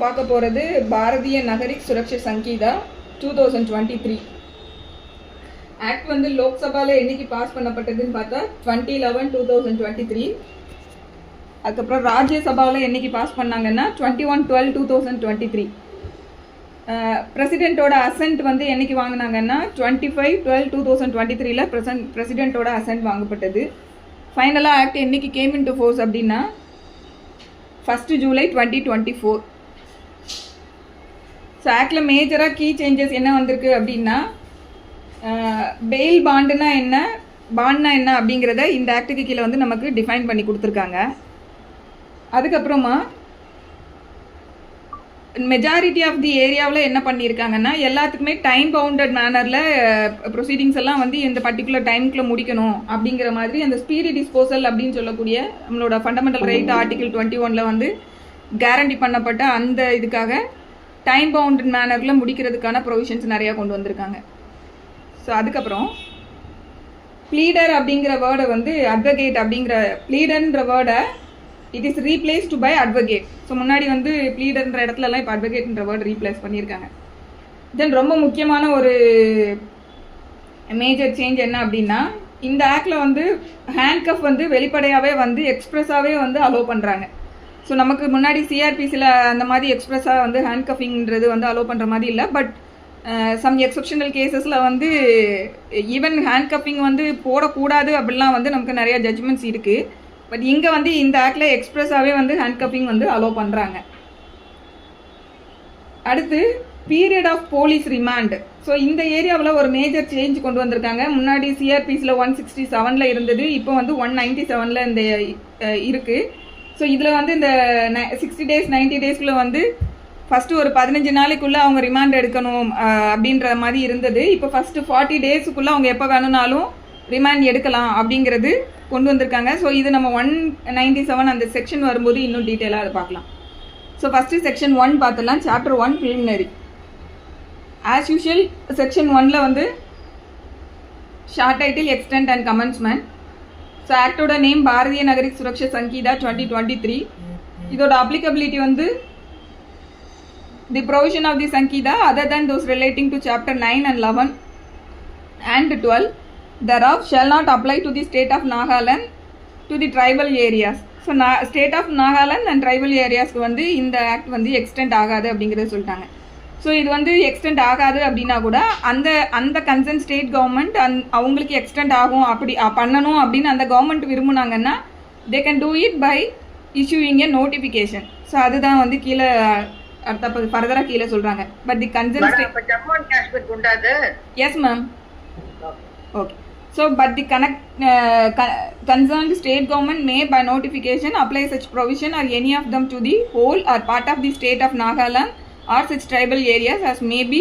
பார்க்க போகிறது பாரதிய நகரிக் சுரக்ஷா சங்கீதா 2023 ஆக்ட் வந்து லோக்சபாவில் என்னைக்கு பாஸ் பண்ணப்பட்டதுன்னு பார்த்தா 2011-2023. அதுக்கப்புறம் ராஜ்யசபாவில் என்னைக்கு பாஸ் பண்ணாங்கன்னா 21/12/2023. பிரசிடென்ட்டோட அசென்ட் வந்து என்னைக்கு வாங்கினாங்கன்னா 25/12/2023 பிரசிடென்ட்டோட அசென்ட் வாங்கப்பட்டது. ஃபைனலாக ஆக்ட் என்னைக்கு கேம் இன்டு ஃபோர்ஸ் அப்படின்னா 1 ஜூலை 2024. ஸோ ஆக்டில் மேஜராக கீ சேஞ்சஸ் என்ன வந்திருக்கு அப்படின்னா பெயில் பாண்டுனா என்ன அப்படிங்கிறத இந்த ஆக்டுக்கு கீழே வந்து நமக்கு டிஃபைன் பண்ணி கொடுத்துருக்காங்க. அதுக்கப்புறமா மெஜாரிட்டி ஆஃப் தி ஏரியாவில் என்ன பண்ணியிருக்காங்கன்னா எல்லாத்துக்குமே டைம் பவுண்டட் மேனரில் ப்ரொசீடிங்ஸ் எல்லாம் வந்து இந்த பர்டிகுலர் டைமுக்குள்ளே முடிக்கணும் அப்படிங்கிற மாதிரி அந்த ஸ்பீடி டிஸ்போசல் அப்படின்னு சொல்லக்கூடிய நம்மளோட ஃபண்டமெண்டல் ரைட் ஆர்டிகல் 21 வந்து கேரண்டி பண்ணப்பட்ட அந்த இதுக்காக டைம் பவுண்டட் மேனரில் முடிக்கிறதுக்கான ப்ரொவிஷன்ஸ் நிறையா கொண்டு வந்திருக்காங்க. ஸோ அதுக்கப்புறம் ப்ளீடர் அப்படிங்கிற வேர்டை வந்து அட்வொகேட் அப்படிங்கிற ப்ளீடர்ன்ற வேர்டை it is replaced by advocate. So முன்னாடி வந்து ப்ளீடர்ன்ற இடத்துலலாம் இப்போ அட்வொகேட்ன்ற வேர்டு ரீப்ளேஸ் பண்ணியிருக்காங்க. தென் ரொம்ப முக்கியமான ஒரு மேஜர் சேஞ்ச் என்ன அப்படின்னா இந்த ஆக்டில் வந்து ஹேண்ட்கஃப் வந்து வெளிப்படையாகவே வந்து எக்ஸ்ப்ரெஸ்ஸாகவே வந்து அலோவ் பண்ணுறாங்க. ஸோ நமக்கு முன்னாடி சிஆர்பிசியில் அந்த மாதிரி எக்ஸ்ப்ரெஸ்ஸாக வந்து ஹேண்ட்கஃபிங்கிறது வந்து அலோவ் பண்ணுற மாதிரி இல்லை. பட் சம் எக்ஸப்ஷனல் கேசஸில் வந்து ஈவன் ஹேண்ட்கஃபிங் வந்து போடக்கூடாது அப்படிலாம் வந்து நமக்கு நிறையா ஜட்ஜ்மெண்ட்ஸ் இருக்குது. பட் இங்கே வந்து இந்த ஆக்டில் எக்ஸ்ப்ரெஸ்ஸாகவே வந்து ஹேண்ட்கஃபிங் வந்து அலோவ் பண்ணுறாங்க. அடுத்து period of police remand. So இந்த ஏரியாவில் ஒரு மேஜர் சேஞ்ச் கொண்டு வந்திருக்காங்க. முன்னாடி சிஆர்பிஸில் 167 இருந்தது, இப்போ வந்து 197 இந்த இருக்குது. ஸோ இதில் வந்து இந்த 60 days 90 daysக்குள்ளே வந்து ஃபஸ்ட்டு ஒரு 15 நாளைக்குள்ளே அவங்க ரிமாண்ட் எடுக்கணும் அப்படின்ற மாதிரி இருந்தது. இப்போ ஃபஸ்ட்டு 40 daysக்குள்ளே அவங்க எப்போ வேணும்னாலும் ரிமாண்ட் எடுக்கலாம் அப்படிங்கிறது கொண்டு வந்திருக்காங்க. ஸோ இது நம்ம 197 அந்த செக்ஷன் வரும்போது இன்னும் டீட்டெயிலாக அதை பார்க்கலாம். ஸோ ஃபஸ்ட்டு செக்ஷன் 1 பார்த்துலாம். Chapter 1 preliminary. As usual section 1 வந்து short title, extent and commencement. So ஆக்டோட நேம் பாரதிய நகரிக் சுரக்ஷா சங்கீதா 2023. இதோட அப்ளிகபிலிட்டி வந்து the provision of the Sanhita other than those relating to chapter 9 and 11 and 12 thereof shall not apply to the state of Nagaland to the tribal areas. So state of Nagaland and tribal ஏரியாஸ்க்கு வந்து இந்த act வந்து extend ஆகாது அப்படிங்கிறத சொல்லிட்டாங்க. So இது வந்து extend ஆகாது அப்படின்னா கூட அந்த கன்சர்ன் ஸ்டேட் கவர்மெண்ட் அவங்களுக்கு எக்ஸ்டெண்ட் ஆகும் அப்படி பண்ணணும் அப்படின்னு அந்த கவர்மெண்ட் விரும்புனாங்கன்னா they can do it by issuing a notification. So அதுதான் வந்து கீழே அடுத்த ஃபர்தராக கீழே சொல்கிறாங்க. But the concern state yes ma'am okay. So, but the concerned state government may by notification apply such provision or any of them to the whole or part of the state of Nagaland or such tribal areas as may be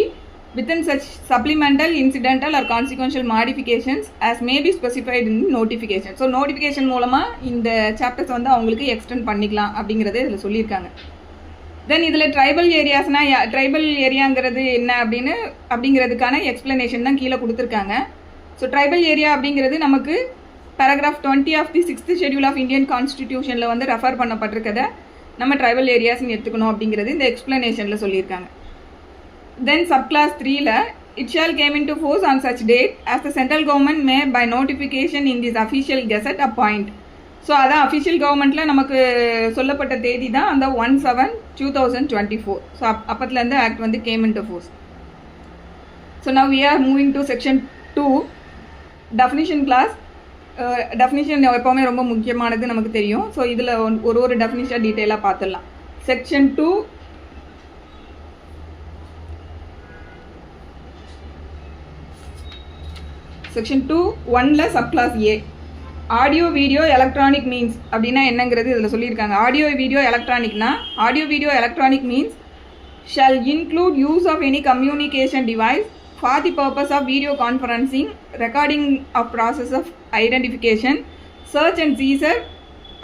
within such supplemental, incidental or consequential modifications as may be specified in the notification. So, notification மூலமாக இந்த chapters வந்து அவங்களுக்கு extend பண்ணிக்கலாம் அப்படிங்கிறத இதில் சொல்லியிருக்காங்க. தென் இதில் tribal ஏரியாஸ்னால் tribal ஏரியாங்கிறது என்ன அப்படிங்கிறதுக்கான எக்ஸ்பிளனேஷன் தான் கீழே கொடுத்துருக்காங்க. ஸோ ட்ரைபல் ஏரியா அப்படிங்கிறது நமக்கு paragraph 20 of the 6th schedule of Indian கான்ஸ்டிடியூஷனில் வந்து ரெஃபர் பண்ணப்பட்டிருக்கதை நம்ம ட்ரைபல் ஏரியாஸ்ன்னு எடுத்துக்கணும் அப்படிங்கிறது இந்த எக்ஸ்பிளனேஷனில் சொல்லியிருக்காங்க. தென் சப் கிளாஸ் 3ல் it shall came into force on such date as the central government may by notification in this official gazette appoint. So அதான் அஃபிஷியல் கவர்மெண்ட்டில் நமக்கு சொல்லப்பட்ட தேதி தான் அந்த 1/7/2024. ஸோ அப்பத்துலேருந்து ஆக்ட் வந்து came into force. So now we are moving to section 2 definition clause. Definition எப்போவுமே ரொம்ப முக்கியமானது நமக்கு தெரியும். ஸோ இதில் ஒரு டெஃபினிஷன் டீட்டெயிலாக பார்த்துடலாம். செக்ஷன் 2 செக்ஷன் 2(1)ல் sub clause A audio video electronic means அப்படின்னா என்னங்கிறது இதில் சொல்லியிருக்காங்க. Audio video electronic means shall include use of any communication device for the purpose of video conferencing, recording of process of identification, search and seizure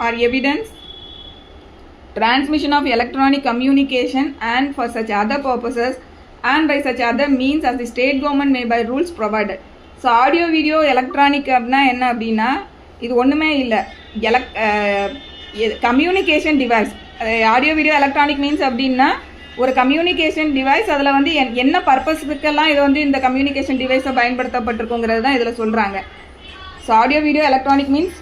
or evidence, transmission of electronic communication and for such other purposes and by such other means as the state government may by rules provided. So audio video electronic அப்படின்னா என்ன அப்படின்னா இது ஒன்றுமே இல்லை, communication device. Audio video electronic means அப்படின்னா ஒரு communication device, அதில் வந்து என்ன பர்பஸுக்கெல்லாம் இது வந்து இந்த கம்யூனிகேஷன் டிவைஸை பயன்படுத்தப்பட்டிருக்குங்கிறது தான் இதில் சொல்கிறாங்க. So audio video electronic means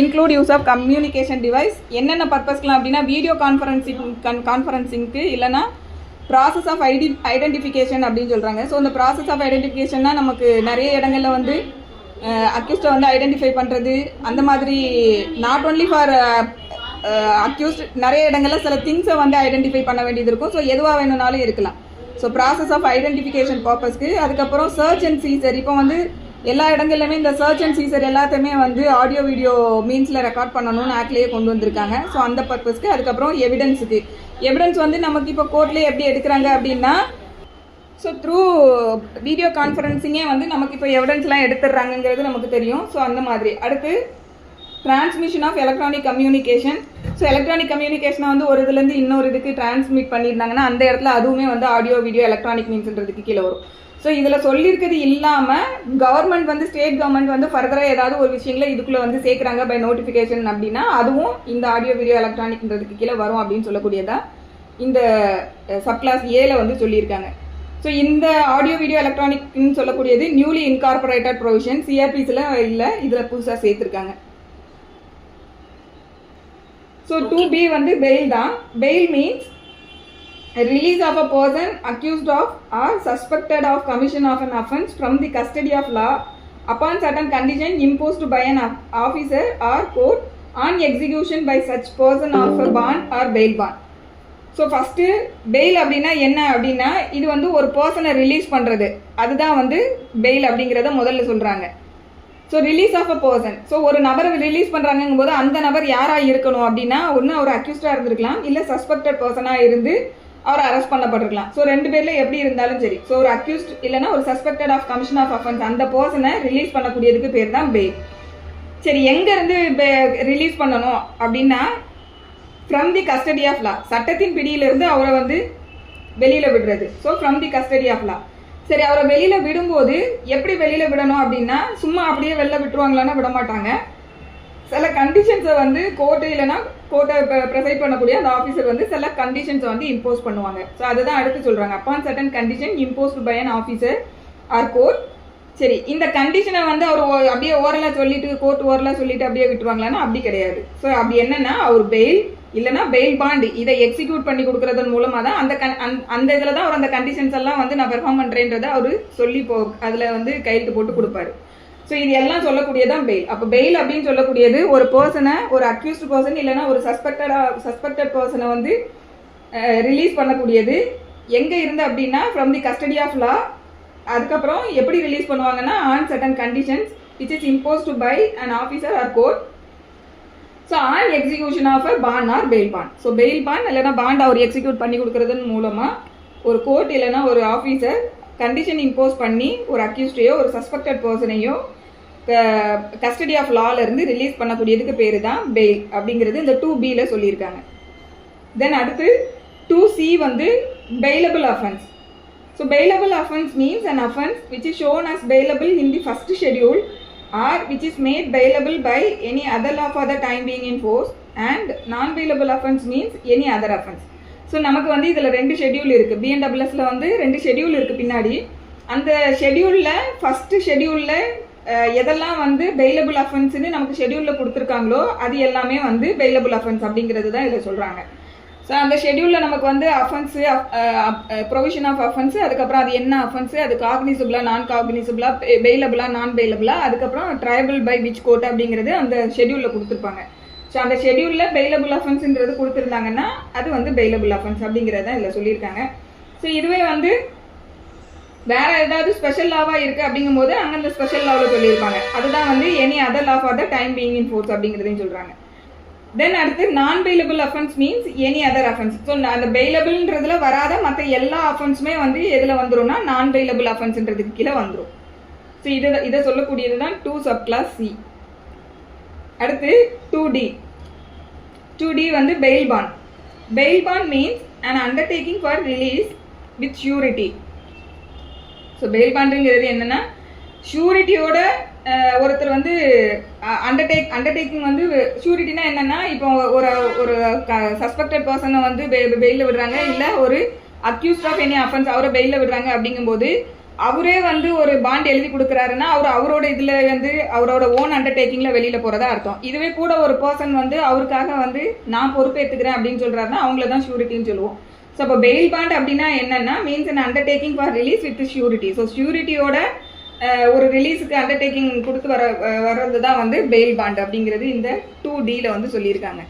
include use of communication device. என்னென்ன பர்பஸ்க்கலாம் அப்படின்னா வீடியோ கான்ஃபரன்சிங்க்கு, இல்லைனா ப்ராசஸ் ஆஃப் ஐடென்டிஃபிகேஷன் அப்படின்னு சொல்கிறாங்க. ஸோ இந்த ப்ராசஸ் ஆஃப் ஐடென்டிஃபிகேஷன்னா நமக்கு நிறைய இடங்களில் வந்து அக்யூஸ்டை வந்து ஐடென்டிஃபை பண்ணுறது, அந்த மாதிரி நாட் ஓன்லி ஃபார் அக்யூஸ்ட், நிறைய இடங்களில் சில திங்ஸை வந்து ஐடென்டிஃபை பண்ண வேண்டியது இருக்கும். ஸோ எதுவாக வேணும்னாலும் இருக்கலாம். ஸோ ப்ராசஸ் ஆஃப் ஐடென்டிஃபிகேஷன் பர்பஸ்க்கு. அதுக்கப்புறம் சர்ச் அண்ட் சீசர். இப்போ வந்து எல்லா இடங்கள்லையுமே இந்த சர்ச் அண்ட் சீசர் எல்லாத்தையுமே வந்து ஆடியோ வீடியோ மீன்ஸில் ரெக்கார்ட் பண்ணணும்னு ஆக்ட்லேயே கொண்டு வந்திருக்காங்க. ஸோ அந்த பர்பஸ்க்கு. அதுக்கப்புறம் எவிடன்ஸுக்கு. எவிடன்ஸ் வந்து நமக்கு இப்போ கோர்ட்லேயே எப்படி எடுக்கிறாங்க அப்படின்னா, ஸோ த்ரூ வீடியோ கான்ஃபரன்சிங்கே வந்து நமக்கு இப்போ எவிடன்ஸ்லாம் எடுத்துடுறாங்கங்கிறது நமக்கு தெரியும். ஸோ அந்த மாதிரி. அடுத்து transmission of electronic communication. So electronic கம்யூனிகேஷனை வந்து ஒரு இதுலேருந்து இன்னொரு இதுக்கு டிரான்ஸ்மிட் பண்ணியிருந்தாங்கன்னா அந்த இடத்துல அதுவுமே வந்து ஆடியோ வீடியோ எலக்ட்ரானிக் மீன்ஸ்ன்றதுக்கு கீழே வரும். ஸோ இதில் சொல்லியிருக்கிறது இல்லாமல் கவர்மெண்ட் வந்து ஸ்டேட் கவர்மெண்ட் வந்து ஃபர்தராக ஏதாவது ஒரு விஷயங்களை இதுக்குள்ளே வந்து சேர்க்குறாங்க பை நோட்டிஃபிகேஷன் அப்படின்னா அதுவும் இந்த ஆடியோ வீடியோ எலக்ட்ரானிக்ன்றதுக்கு கீழே வரும் அப்படின்னு சொல்லக்கூடியதான் இந்த சப்கிளாஸ் ஏல வந்து சொல்லியிருக்காங்க. ஸோ இந்த ஆடியோ வீடியோ எலக்ட்ரானிக்னு சொல்லக்கூடியது நியூலி இன்கார்பரேட்டட் ப்ரொவிஷன். சிஆர்பிஸில் இல்லை, இதில் புதுசாக சேர்த்துருக்காங்க. ஸோ 2B வந்து பெயில் தான். Bail means release of a person accused of or suspected of commission of an offence from the custody of law upon certain condition imposed by an officer or court on execution by such person of a bond or bail bond. So first bail அப்படின்னா என்ன அப்படின்னா, இது வந்து ஒரு பர்சனை release பண்ணுறது, அதுதான் வந்து பெயில் அப்படிங்கிறத முதல்ல சொல்கிறாங்க. So release of a person. So ஒரு நபரை ரிலீஸ் பண்ணுறாங்கும் போது அந்த நபர் யாராக இருக்கணும் அப்படின்னா, ஒன்று அவர் அக்யூஸ்டாக இருந்திருக்கலாம், இல்லை சஸ்பெக்டட் பர்சனாக இருந்து அவர் அரெஸ்ட் பண்ணப்பட்டிருக்கலாம். ஸோ ரெண்டு பேரில் எப்படி இருந்தாலும் சரி. ஸோ ஒரு அக்யூஸ்ட் இல்லைனா ஒரு suspected of commission of offence, அந்த பர்சனை ரிலீஸ் பண்ணக்கூடியதுக்கு பேர் தான் பெயில். சரி, எங்கேருந்து ரிலீஸ் பண்ணணும் அப்படின்னா, from the custody of law, சட்டத்தின் பிடியிலிருந்து அவரை வந்து வெளியில் விடுறது. So from the custody of law. சரி, அவரை வெளியில் விடும்போது எப்படி வெளியில் விடணும் அப்படின்னா, சும்மா அப்படியே வெளில விட்டுருவாங்களான்னா விட மாட்டாங்க. சில கண்டிஷன்ஸை வந்து கோர்ட்டு இல்லைனா கோர்ட்டை ப்ரெசைட் பண்ணக்கூடிய அந்த ஆஃபீஸர் வந்து சில கண்டிஷன்ஸை வந்து இம்போஸ் பண்ணுவாங்க. ஸோ அதுதான் அடுத்து சொல்கிறாங்க. Upon certain condition imposed by an officer or court. சரி, இந்த கண்டிஷனை வந்து அவர் அப்படியே ஓரலாக சொல்லிட்டு, கோர்ட் ஓரலாக சொல்லிட்டு அப்படியே விட்டுருவாங்களான்னா அப்படி கிடையாது. ஸோ அப்படி என்னன்னா, அவர் பெயில் இல்லைனா பெயில் பாண்ட் இதை எக்ஸிக்யூட் பண்ணி கொடுக்குறதன் மூலமாக தான் அந்த இதில் தான் அவர் அந்த கண்டிஷன்ஸ் எல்லாம் வந்து நான் பெர்ஃபார்ம் பண்ணுறேன்றதை அவர் சொல்லி அதில் வந்து கையெழுத்து போட்டு கொடுப்பாரு. ஸோ இது எல்லாம் சொல்லக்கூடியதான் பெயில். அப்போ பெயில் அப்படின்னு சொல்லக்கூடியது ஒரு பர்சனை, ஒரு அக்யூஸ்டு பர்சன் இல்லைனா ஒரு சஸ்பெக்டட் பர்சனை வந்து ரிலீஸ் பண்ணக்கூடியது. எங்கே இருந்து அப்படின்னா, from the custody of law. அதுக்கப்புறம் எப்படி ரிலீஸ் பண்ணுவாங்கன்னா, on certain conditions which is imposed by an officer or court. So on execution of a bond or bail bond. So bail bond இல்லைனா பாண்ட் அவர் execute பண்ணி கொடுக்குறதன் மூலமாக ஒரு court இல்லைனா ஒரு ஆஃபீஸர் கண்டிஷன் இம்போஸ் பண்ணி ஒரு அக்யூஸ்டையோ ஒரு சஸ்பெக்டட் பர்சனையோ கஸ்டடி ஆஃப் லாலேருந்து ரிலீஸ் பண்ணக்கூடியதுக்கு பேர் தான் பெயில் அப்படிங்கிறது இந்த 2Bல சொல்லியிருக்காங்க. தென் அடுத்து 2C வந்து bailable offence. So bailable offence means an offence which is shown as bailable in the first schedule or which is made bailable by any other law for the time being in force, and non-bailable offence means any other offence. So நமக்கு வந்து இதில் 2 schedule இருக்குது. BNSSல வந்து 2 schedule இருக்குது பின்னாடி. அந்த ஷெடியூலில் first ஷெடியூலில் எதெல்லாம் வந்து பெயிலபிள் அஃபென்ஸ்னு நமக்கு ஷெடியூலில் கொடுத்துருக்காங்களோ அது எல்லாமே வந்து பெயிலபிள் அஃபென்ஸ் அப்படிங்கிறது தான் இதில் சொல்கிறாங்க. ஸோ அந்த ஷெடியூலில் நமக்கு வந்து அஃபென்ஸு, ப்ரொவிஷன் ஆஃப் அஃபென்ஸு, அதுக்கப்புறம் அது என்ன அஃபென்ஸு, அது காக்னிசபிளா நான் காக்னிசபிளா, பெயிலபிளா நான் பெயிலபிளா, அதுக்கப்புறம் ட்ரையபிள் பை விச் கோர்ட் அப்படிங்கிறது அந்த ஷெடியூலில் கொடுத்துருப்பாங்க. ஸோ அந்த ஷெடியூலில் பெயிலபிள் அஃபென்ஸுன்றது கொடுத்துருந்தாங்கன்னா அது வந்து பெயிலபிள் அஃபென்ஸ் அப்படிங்கிறத இதில் சொல்லியிருக்காங்க. ஸோ இதுவே வந்து வேறு ஏதாவது ஸ்பெஷல் லாவாக இருக்குது அப்படிங்கும்போது அங்கே அந்த ஸ்பெஷல் லாவில் சொல்லியிருப்பாங்க. அதுதான் வந்து any other law for the time being in force அப்படிங்கிறதையும் சொல்கிறாங்க. தென் அடுத்து நான் bailable offence means any other offence. So அந்த பெயிலபிள்ன்றதுல வராத மற்ற எல்லா அஃபென்ஸுமே வந்து எதில் வந்துடும்னா நான் பெயிலபிள் அஃபென்ஸ்ன்றதுக்கு கீழே வந்துடும். ஸோ இதை சொல்லக்கூடியது தான் 2 சப்கிளாஸ் C. அடுத்து 2D. 2D வந்து bail bond. Bail bond means an undertaking for release with surety. So bail பாண்டுங்கிறது என்னென்னா, ஷூரிட்டியோட ஒருத்தர் வந்து அண்டர்டேக்கிங் வந்து ஷூரிட்டினா என்னன்னா, இப்போ ஒரு ஒரு சஸ்பெக்டட் பர்சனை வந்து பெயிலில் விடுறாங்க, இல்லை ஒரு அக்யூஸ்ட் ஆஃப் எனி அஃபென்ஸ் அவரை பெயிலில் விடுறாங்க. அப்படிங்கும்போது அவரே வந்து ஒரு பாண்ட் எழுதி கொடுக்குறாருன்னா அவரோட இதில் வந்து அவரோட ஓன் அண்டர்டேக்கிங்கில் வெளியில் போகிறதா அர்த்தம். இதுவே கூட ஒரு பர்சன் வந்து அவருக்காக வந்து நான் பொறுப்பேற்றுக்கிறேன் அப்படின்னு சொல்கிறாருன்னா அவங்கள தான் ஷூரிட்டின்னு சொல்லுவோம். ஸோ அப்போ பெயில் பாண்ட் அப்படின்னா என்னன்னா, means an undertaking for release with surety. So ஷூரிட்டியோட ஒரு ரிலீஸுக்கு அண்டர்டேக்கிங் கொடுத்து வர்றது தான் வந்து பெயில் பாண்ட் அப்படிங்கிறது இந்த 2D வந்து சொல்லியிருக்காங்க.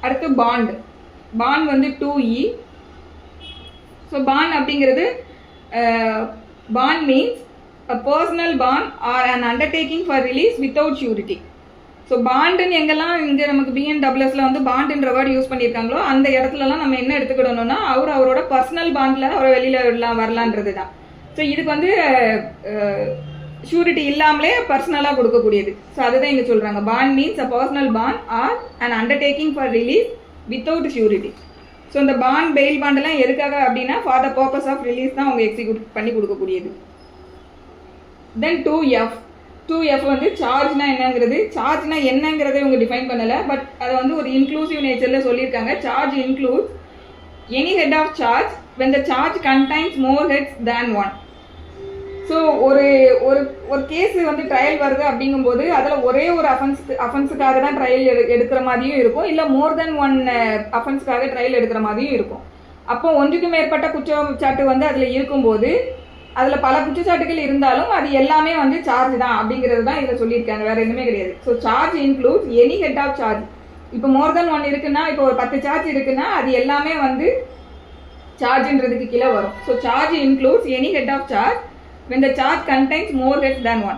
அடுத்து பாண்ட் வந்து 2E. ஸோ பாண்ட் அப்படிங்கிறது bond means a personal bond or an undertaking for release without surety. So பாண்டுன்னு எங்கெல்லாம் இங்கே நமக்கு BNSSல வந்து பாண்டுன்ற வேர்டு யூஸ் பண்ணியிருக்காங்களோ அந்த இடத்துலலாம் நம்ம என்ன எடுத்துக்கிடணும்னா அவரோட பர்சனல் பாண்டில் அவரை வெளியில் வரலான்றது தான். ஸோ இதுக்கு வந்து ஷூரிட்டி இல்லாமலே பர்சனலாக கொடுக்கக்கூடியது. ஸோ அதுதான் இங்கே சொல்கிறாங்க, bond means a personal bond or an undertaking for release without surety. So இந்த பாண்ட் பெயில் பாண்டெல்லாம் எதுக்காக அப்படின்னா for the purpose of release தான் அவங்க எக்ஸிக்யூட் பண்ணி கொடுக்கக்கூடியது. தென் 2F வந்து சார்ஜ்னா என்னங்கிறத இவங்க டிஃபைன் பண்ணலை, பட் அதை வந்து ஒரு இன்க்ளூசிவ் நேச்சரில் சொல்லியிருக்காங்க. Charge includes any head of charge when the charge contains more heads than one. So ஒரு ஒரு கேஸ் வந்து ட்ரையல் வருது அப்படிங்கும்போது அதில் ஒரே ஒரு அஃபென்ஸுக்காக தான் ட்ரையல் எடுக்கிற மாதிரியும் இருக்கும், இல்லை மோர் தென் ஒன் அஃபென்ஸுக்காக ட்ரையல் எடுக்கிற மாதிரியும் இருக்கும். அப்போ ஒன்றுக்கு மேற்பட்ட குற்றச்சாட்டு வந்து அதில் இருக்கும்போது அதில் பல குற்றச்சாட்டுகள் இருந்தாலும் அது எல்லாமே வந்து சார்ஜ் தான் அப்படிங்கிறது தான் இதில் சொல்லியிருக்காங்க, வேறு எதுவுமே கிடையாது. So charge includes any head of charge. இப்போ மோர் தென் ஒன் இருக்குன்னா, இப்போ ஒரு 10 சார்ஜ் இருக்குன்னா அது எல்லாமே வந்து சார்ஜ்ன்றதுக்கு கீழே வரும். So charge includes any head of charge when the charge contains more heads than one.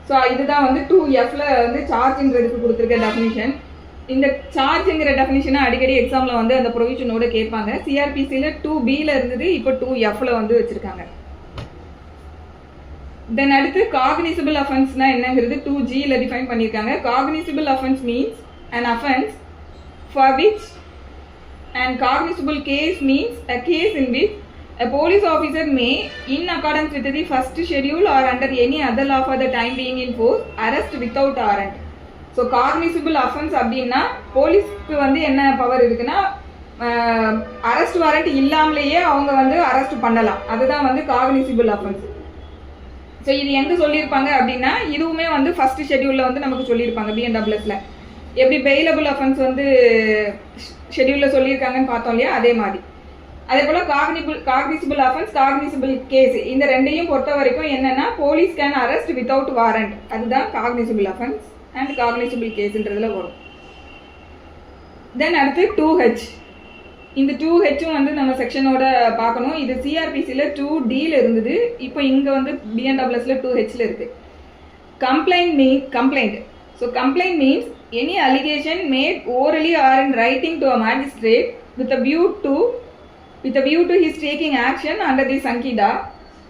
So இதுதான் வந்து 2Fல வந்து சார்ஜ்ன்றதுக்கு கொடுத்துருக்க டெஃபினிஷன். இந்த சார்ஜுங்கிற டெஃபினிஷனை அடிக்கடி எக்ஸாமில் வந்து அந்த ப்ரொவிஷனோட கேட்பாங்க. CRPCயில் 2Bல இருந்தது, இப்போ 2Fல வந்து வச்சுருக்காங்க. தென் அடுத்து காக்னிசபிள் அஃபென்ஸ்னா என்னங்கிறது 2Gல டிஃபைன் பண்ணியிருக்காங்க. Cognisable offence means an offense for which and cognizable case means a case in which a police officer may, in accordance with the first schedule or under any other law for the time being in force, arrest without warrant. So cognisable offence அப்படின்னா போலீஸ்க்கு வந்து என்ன power இருக்குன்னா arrest warrant இல்லாமலேயே அவங்க வந்து arrest பண்ணலாம், அதுதான் வந்து காக்னிசபிள் அஃபென்ஸ். ஸோ இது எங்கே சொல்லியிருப்பாங்க அப்படின்னா இதுவுமே வந்து ஃபர்ஸ்ட் ஷெட்யூலில் வந்து நமக்கு சொல்லியிருப்பாங்க BNSSல. எப்படி பெயிலபிள் அஃபென்ஸ் வந்து ஷெட்யூலில் சொல்லியிருக்காங்கன்னு பார்த்தோம் இல்லையா, அதே மாதிரி. அதே போல் காக்னிசபிள் அஃபென்ஸ், காக்னிசபிள் கேஸ், இந்த ரெண்டையும் பொறுத்த வரைக்கும் என்னன்னா police can arrest without warrant, அதுதான் காக்னிசபிள் அஃபென்ஸ் அண்ட் காக்னிசபிள் கேஸ்ன்றதுல வரும். தென் அடுத்து 2H. இந்த 2Hம் வந்து நம்ம செக்ஷனோட பார்க்கணும். இது CRPCயில் 2Dல இருந்தது, இப்போ இங்கே வந்து BNSSல 2Hல இருக்கு. Complaint. So complaint means any allegation made orally or in writing to a magistrate with a view to his taking action under the Sankida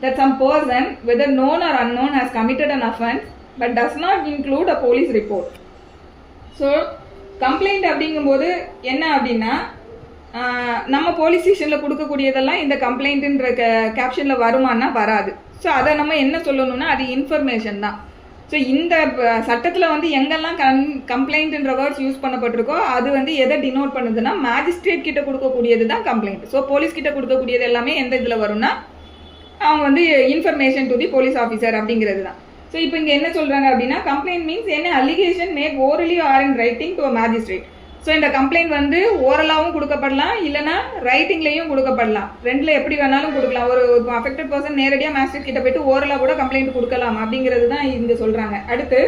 that some person, whether known or unknown, has committed an offense but does not include a police report. So complaint அப்படிங்கும்போது என்ன அப்படின்னா நம்ம police ஸ்டேஷனில் கொடுக்கக்கூடியதெல்லாம் இந்த கம்ப்ளைண்ட்டுன்ற கேப்ஷனில் வருமானா வராது. So அதை நம்ம என்ன சொல்லணும்னா அது இன்ஃபர்மேஷன் தான். ஸோ இந்த சட்டத்தில் வந்து எங்கெல்லாம் கம்ப்ளைண்ட்ன்ற வேர்ட்ஸ் யூஸ் பண்ணப்பட்டிருக்கோ அது வந்து எதை டினோட் பண்ணுதுன்னா மேஜிஸ்ட்ரேட் கிட்ட கொடுக்கக்கூடியது தான் கம்ப்ளைண்ட். ஸோ போலீஸ் கிட்ட கொடுக்கக்கூடியது எல்லாமே எந்த இதில் வரும்னா அவங்க வந்து information to the police officer அப்படிங்கிறது தான். ஸோ இப்போ இங்கே என்ன சொல்கிறாங்க அப்படின்னா கம்ப்ளைண்ட் மீன்ஸ் என்ன allegation make orally or in writing to a magistrate. So இந்த கம்ப்ளைண்ட் வந்து ஓரலாகவும் கொடுக்கப்படலாம், இல்லைனா ரைட்டிங்லேயும் கொடுக்கப்படலாம், ரெண்டில் எப்படி வேணாலும் கொடுக்கலாம். ஒரு அஃபெக்டட் பர்சன் நேரடியாக மேஜிஸ்ட்ரேட் கிட்ட போயிட்டு ஓரலாக கூட கம்ப்ளைண்ட் கொடுக்கலாம் அப்படிங்கிறது தான் இங்கே சொல்கிறாங்க. அடுத்து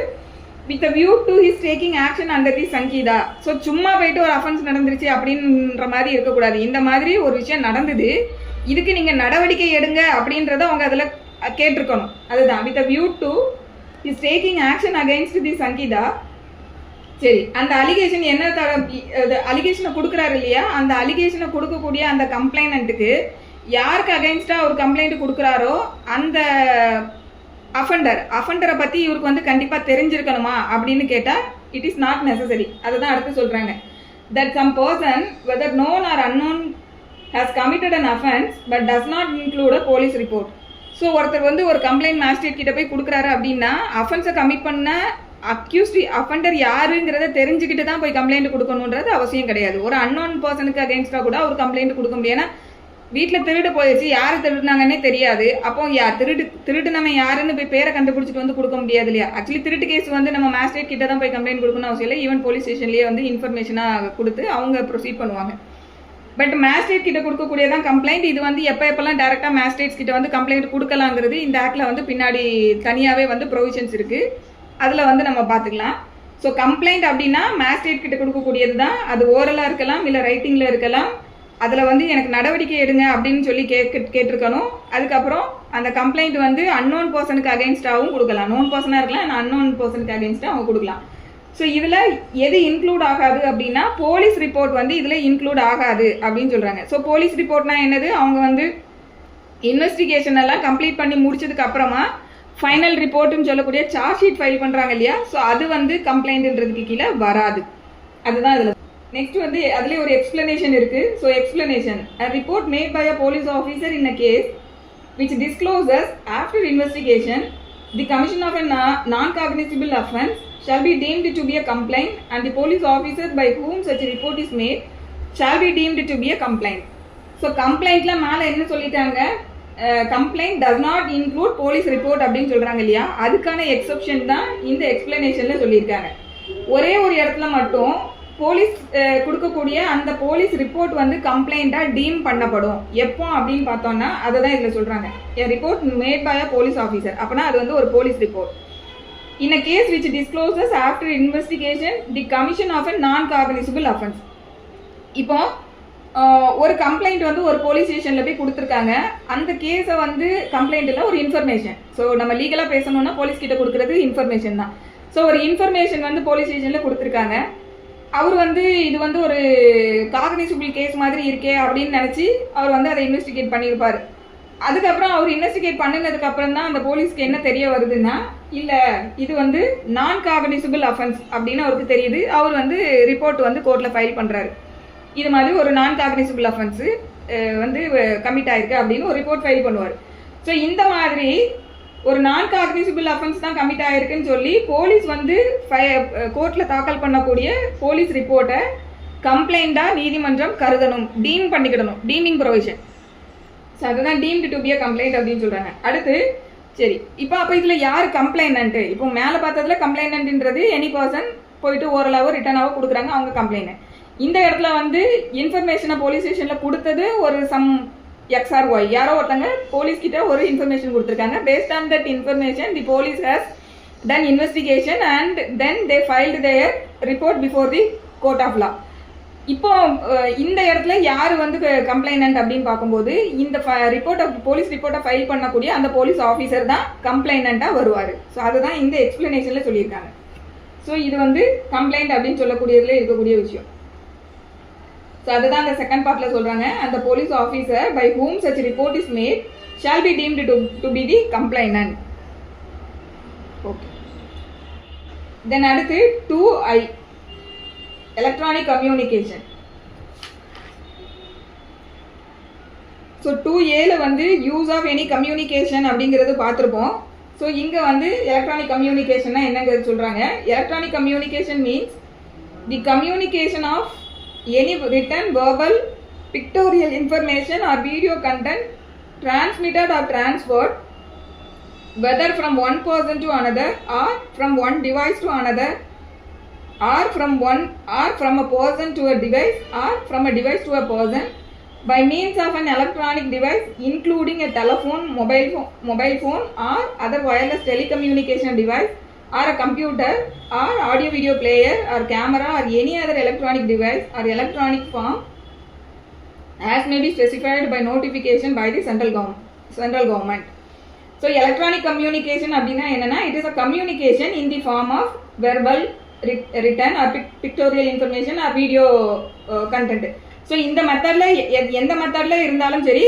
with view to his taking action under the Sanhita. So சும்மா போயிட்டு ஒரு அஃபென்ஸ் நடந்துருச்சு அப்படின்ற மாதிரி இருக்கக்கூடாது. இந்த மாதிரி ஒரு விஷயம் நடந்தது, இதுக்கு நீங்கள் நடவடிக்கை எடுங்க அப்படின்றத அவங்க அதில் கேட்டிருக்கணும். அதுதான் with view to his taking action against the Sangeetha. சரி, அந்த அலிகேஷன் என்ன அலிகேஷனை கொடுக்குறாரு இல்லையா, அந்த அலிகேஷனை கொடுக்கக்கூடிய அந்த கம்ப்ளைனண்ட்டுக்கு யாருக்கு அகைன்ஸ்டாக ஒரு கம்ப்ளைண்ட் கொடுக்குறாரோ அந்த அஃபெண்டரை பற்றி இவருக்கு வந்து கண்டிப்பாக தெரிஞ்சிருக்கணுமா அப்படின்னு கேட்டால் இட் இஸ் நாட் நெசசரி. அதுதான் அடுத்து சொல்கிறாங்க. That some person whether known or unknown has committed an offense but does not include a police report. So ஒருத்தர் வந்து ஒரு கம்ப்ளைண்ட் மேஜிஸ்ட்ரேட் கிட்ட போய் கொடுக்குறாரு அப்படின்னா அஃபென்ஸை கமிட் பண்ண அக்யூஸ்ட் அஃபெண்டர் யாருங்கிறத தெரிஞ்சுக்கிட்டு தான் போய் கம்ப்ளைண்ட் கொடுக்கணுன்றது அவசியம் கிடையாது. ஒரு அன்னோன் பர்சனுக்கு அகேன்ஸ்டாக கூட ஒரு கம்ப்ளைண்ட் கொடுக்க முடியும். ஏன்னா வீட்டில் திருடு போயிடுச்சு, யார் திருடுனாங்கன்னே தெரியாது. அப்போ திருடுனவன் யாருன்னு போய் பேரை கண்டுபிடிச்சிட்டு வந்து கொடுக்க முடியாது இல்லையா. ஆக்சுவலி திருட்டு கேஸ் வந்து நம்ம மேஜிஸ்ட்ரேட் கிட்ட தான் போய் கம்ப்ளைண்ட் கொடுக்கணும் அவசியம் இல்லை. ஈவன் போலீஸ் ஸ்டேஷன்லேயே வந்து இன்ஃபர்மேஷனாக கொடுத்து அவங்க ப்ரொசீட் பண்ணுவாங்க. பட் மேஜிஸ்ட்ரேட் கிட்ட கொடுக்கக்கூடியதான் கம்ப்ளைண்ட். இது வந்து எப்பெல்லாம் டேரெக்டாக மேஜிஸ்ட்ரேட்ஸ் கிட்ட வந்து கம்ப்ளைண்ட் கொடுக்கலாங்கிறது இந்த ஆக்டில் வந்து பின்னாடி தனியாகவே வந்து ப்ரொவிஷன்ஸ் இருக்குது. அதில் வந்து நம்ம பார்த்துக்கலாம். ஸோ கம்ப்ளைண்ட் அப்படின்னா மேஜிஸ்ட்ரேட் கிட்ட கொடுக்கக்கூடியது தான். அது ஓரலாக இருக்கலாம், இல்லை ரைட்டிங்கில் இருக்கலாம். அதில் வந்து எனக்கு நடவடிக்கை எடுங்க அப்படின்னு சொல்லி கேட்டிருக்கணும். அதுக்கப்புறம் அந்த கம்ப்ளைண்ட் வந்து அன்னோன் பர்சனுக்கு அகேன்ஸ்டாகவும் கொடுக்கலாம். நோன் பர்சனாக இருக்கலாம், அன்னோன் பர்சனுக்கு அகேன்ஸ்டாக அவங்க கொடுக்கலாம். ஸோ இதில் எது இன்க்ளூட் ஆகாது அப்படின்னா போலீஸ் ரிப்போர்ட் வந்து இதில் இன்க்ளூட் ஆகாது அப்படின்னு சொல்கிறாங்க. ஸோ போலீஸ் ரிப்போர்ட்னா என்னது, அவங்க வந்து இன்வெஸ்டிகேஷன் எல்லாம் கம்ப்ளீட் பண்ணி முடிச்சதுக்கு அப்புறமா ஃபைனல் ரிப்போர்ட்டுன்னு சொல்லக்கூடிய சார்ஜ் ஷீட் ஃபைல் பண்ணுறாங்க இல்லையா. ஸோ அது வந்து கம்ப்ளைண்ட்ன்றதுக்கு கீழே வராது. அதுதான் இதில். நெக்ஸ்ட் வந்து அதுலேயே ஒரு எக்ஸ்பிளனேஷன் இருக்குது. So explanation, a report made by a police officer in a case which discloses after investigation the commission of a non-cognizable offence shall be deemed to be a complaint and the police officer by whom such a report is made shall be deemed to be a complaint. So கம்ப்ளைண்ட்ல மேலே என்ன சொல்லிட்டாங்க, complaint does not include police report அப்படின்னு சொல்கிறாங்க இல்லையா. அதுக்கான exception தான் இந்த எக்ஸ்பிளனேஷனில் சொல்லியிருக்காங்க. ஒரே ஒரு இடத்துல மட்டும் போலீஸ் கொடுக்கக்கூடிய அந்த போலீஸ் ரிப்போர்ட் வந்து கம்ப்ளைண்ட்டாக டீம் பண்ணப்படும். எப்போ அப்படின்னு பார்த்தோம்னா அதை தான் இதில் சொல்கிறாங்க. A report made by a police officer, அப்படின்னா அது வந்து ஒரு police report. In a case which discloses after investigation the commission of a non cognisable offence. இப்போ ஒரு கம்ப்ளைண்ட் வந்து ஒரு போலீஸ் ஸ்டேஷனில் போய் கொடுத்துருக்காங்க. அந்த கேஸை வந்து கம்ப்ளைண்ட்டில் ஒரு இன்ஃபர்மேஷன். ஸோ நம்ம லீகலாக பேசணும்னா போலீஸ் கிட்ட கொடுக்குறது இன்ஃபர்மேஷன் தான். ஸோ ஒரு இன்ஃபர்மேஷன் வந்து போலீஸ் ஸ்டேஷனில் கொடுத்துருக்காங்க. அவர் வந்து இது வந்து ஒரு காக்னிசபிள் கேஸ் மாதிரி இருக்கே அப்படின்னு நினச்சி அவர் வந்து அதை இன்வெஸ்டிகேட் பண்ணியிருப்பார். அதுக்கப்புறம் அவர் இன்வெஸ்டிகேட் பண்ணினதுக்கப்புறம் தான் அந்த போலீஸ்க்கு என்ன தெரிய வருதுன்னா, இல்லை இது வந்து நான் காக்னிசபிள் அஃபென்ஸ் அப்படின்னு அவருக்கு தெரியுது. அவர் வந்து ரிப்போர்ட் வந்து கோர்ட்டில் ஃபைல் பண்ணுறாரு. இது மாதிரி ஒரு நான் காக்னிசபிள் அஃபென்ஸு வந்து கமிட் ஆயிருக்கு அப்படின்னு ஒரு ரிப்போர்ட் ஃபைல் பண்ணுவார். ஸோ இந்த மாதிரி ஒரு நான் காக்னிசபிள் அஃபென்ஸ் தான் கமிட் ஆயிருக்குன்னு சொல்லி போலீஸ் வந்து கோர்ட்டில் தாக்கல் பண்ணக்கூடிய போலீஸ் ரிப்போர்ட்டை கம்ப்ளைண்ட்டாக நீதிமன்றம் கருதணும், டீம் பண்ணிக்கிடணும், டீமிங் ப்ரொவிஷன். ஸோ அதுதான் deemed to be a complaint அப்படின்னு சொல்கிறாங்க. அடுத்து சரி, இப்போ அப்போ இதில் யார் கம்ப்ளைனன்ட்டு? இப்போ மேலே பார்த்ததுல கம்ப்ளைனன்ட்ன்றது எனி பர்சன் போயிட்டு ஓரலாவோ ரிட்டனாவோ கொடுக்குறாங்க, அவங்க கம்ப்ளைண்ட். இந்த இடத்துல வந்து இன்ஃபர்மேஷனை போலீஸ் ஸ்டேஷனில் கொடுத்தது ஒரு சம் XRY, யாரோ ஒருத்தங்க போலீஸ் கிட்ட ஒரு இன்ஃபர்மேஷன் கொடுத்துருக்காங்க. Based on that information the police has done investigation and then they filed their report before the court of law. இப்போ இந்த இடத்துல யார் வந்து கம்ப்ளைனன்ட் அப்படின்னு பார்க்கும்போது இந்த போலீஸ் ரிப்போர்ட்டை ஃபைல் பண்ணக்கூடிய அந்த போலீஸ் ஆஃபீஸர் தான் கம்ப்ளைனண்ட்டாக வருவார். ஸோ அதுதான் இந்த எக்ஸ்பிளனேஷனில் சொல்லியிருக்காங்க. ஸோ இது வந்து கம்ப்ளைண்ட் அப்படின்னு சொல்லக்கூடியதுல இருக்கக்கூடிய விஷயம். ஸோ அதுதான் அந்த செகண்ட் பார்ட்டில் சொல்கிறாங்க. அந்த police officer by whom such report is made shall be deemed to be the complainant. Okay. Then அடுத்து 2I எலக்ட்ரானிக் கம்யூனிகேஷன். ஸோ 2Aல வந்து யூஸ் ஆஃப் எனி கம்யூனிகேஷன் அப்படிங்கிறது பார்த்துருப்போம். ஸோ இங்கே வந்து எலக்ட்ரானிக் கம்யூனிகேஷன்னா என்னங்கிறது சொல்கிறாங்க. Electronic communication means the communication of any written, verbal, pictorial information or video content transmitted or transferred whether from one person to another or from one device to another or from a person to a device or from a device to a person by means of an electronic device including a telephone, mobile phone or other wireless telecommunication device or a computer or audio video player or camera or any other electronic device or electronic form as may be specified by notification by the central government. So electronic communication அப்படினா என்னன்னா, it is a communication in the form of verbal, written or pictorial information or video content. So இந்த மெத்தட்ல எந்த மெத்தட்ல இருந்தாலும் சரி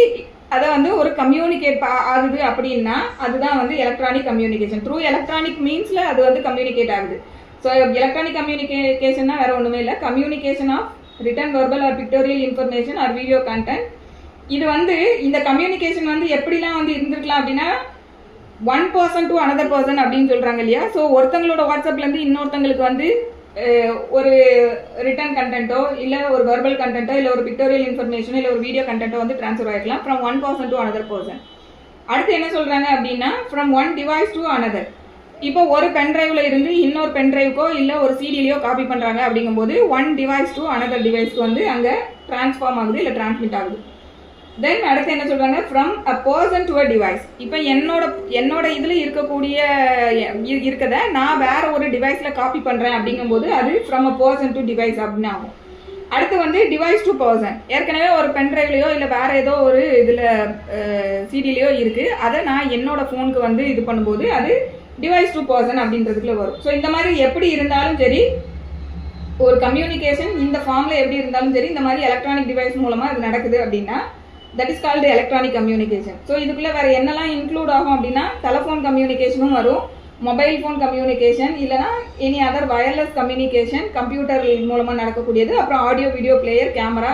அதை வந்து ஒரு கம்யூனிகேட் ஆகுது அப்படின்னா அதுதான் வந்து எலக்ட்ரானிக் கம்யூனிகேஷன். த்ரூ எலக்ட்ரானிக் மீன்ஸில் அது வந்து கம்யூனிகேட் ஆகுது. ஸோ எலக்ட்ரானிக் கம்யூனிகேஷன்னா வேறு ஒன்றுமே இல்லை, communication of written, verbal or pictorial information or video content இது வந்து இந்த கம்யூனிகேஷன் வந்து எப்படிலாம் வந்து இருந்திருக்கலாம் அப்படின்னா one person to another person அப்படின்னு சொல்றாங்க இல்லையா. ஸோ ஒருத்தங்களோட வாட்ஸ்அப்ல இருந்து இன்னொருத்தங்களுக்கு வந்து ஒரு ரிட்டன் கண்டென்ட்டோ இல்லை ஒரு வெர்பல் கண்டென்ட்டோ இல்லை ஒரு பிக்டோரியல் இன்ஃபர்மேஷனோ இல்லை ஒரு வீடியோ கண்டென்ட்டோ வந்து ட்ரான்ஸ்ஃபர் ஆகிக்கலாம் from one person to another person. அடுத்து என்ன சொல்றாங்க அப்படின்னா from one device to another. இப்போ ஒரு பென்ட்ரைவ்ல இருந்து இன்னொரு பென்ட்ரைவுக்கோ இல்லை ஒரு சிடிலையோ காப்பி பண்றாங்க அப்படிங்கும்போது ஒன் டிவைஸ் டு அனதர் டிவைஸ்க்கு வந்து அங்கே டிரான்ஸ்ஃபார்ம் ஆகுது இல்லை டிரான்ஸ்மிட் ஆகுது. தென் அடுத்து என்ன சொல்றாங்க from a person to a device. இப்போ என்னோட இதில் இருக்கக்கூடிய இருக்கதை நான் வேற ஒரு டிவைஸ்ல காப்பி பண்றேன் அப்படிங்கும்போது அது from a person to device அப்படின்னு ஆகும். அடுத்து வந்து டிவைஸ் டு பர்சன். ஏற்கனவே ஒரு பென்ட்ரைவ்லையோ இல்லை வேற ஏதோ ஒரு இதில் சிடிலையோ இருக்கு, அதை நான் என்னோட ஃபோனுக்கு வந்து இது பண்ணும்போது அது டிவைஸ் டு பர்சன் அப்படின்றதுக்குள்ள வரும். ஸோ இந்த மாதிரி எப்படி இருந்தாலும் சரி ஒரு கம்யூனிகேஷன் இந்த ஃபார்ம்ல எப்படி இருந்தாலும் சரி இந்த மாதிரி எலக்ட்ரானிக் டிவைஸ் மூலமா இது நடக்குது அப்படின்னா that is called electronic communication. So இதுக்குள்ள வேற என்னெல்லாம் இன்க்ளூட் ஆகும் அப்படின்னா டெலஃபோன் கம்யூனிகேஷனும் வரும், மொபைல் ஃபோன் கம்யூனிகேஷன், இல்லைனா any other wireless communication, computer மூலமாக நடக்கக்கூடியது, அப்புறம் audio video player, camera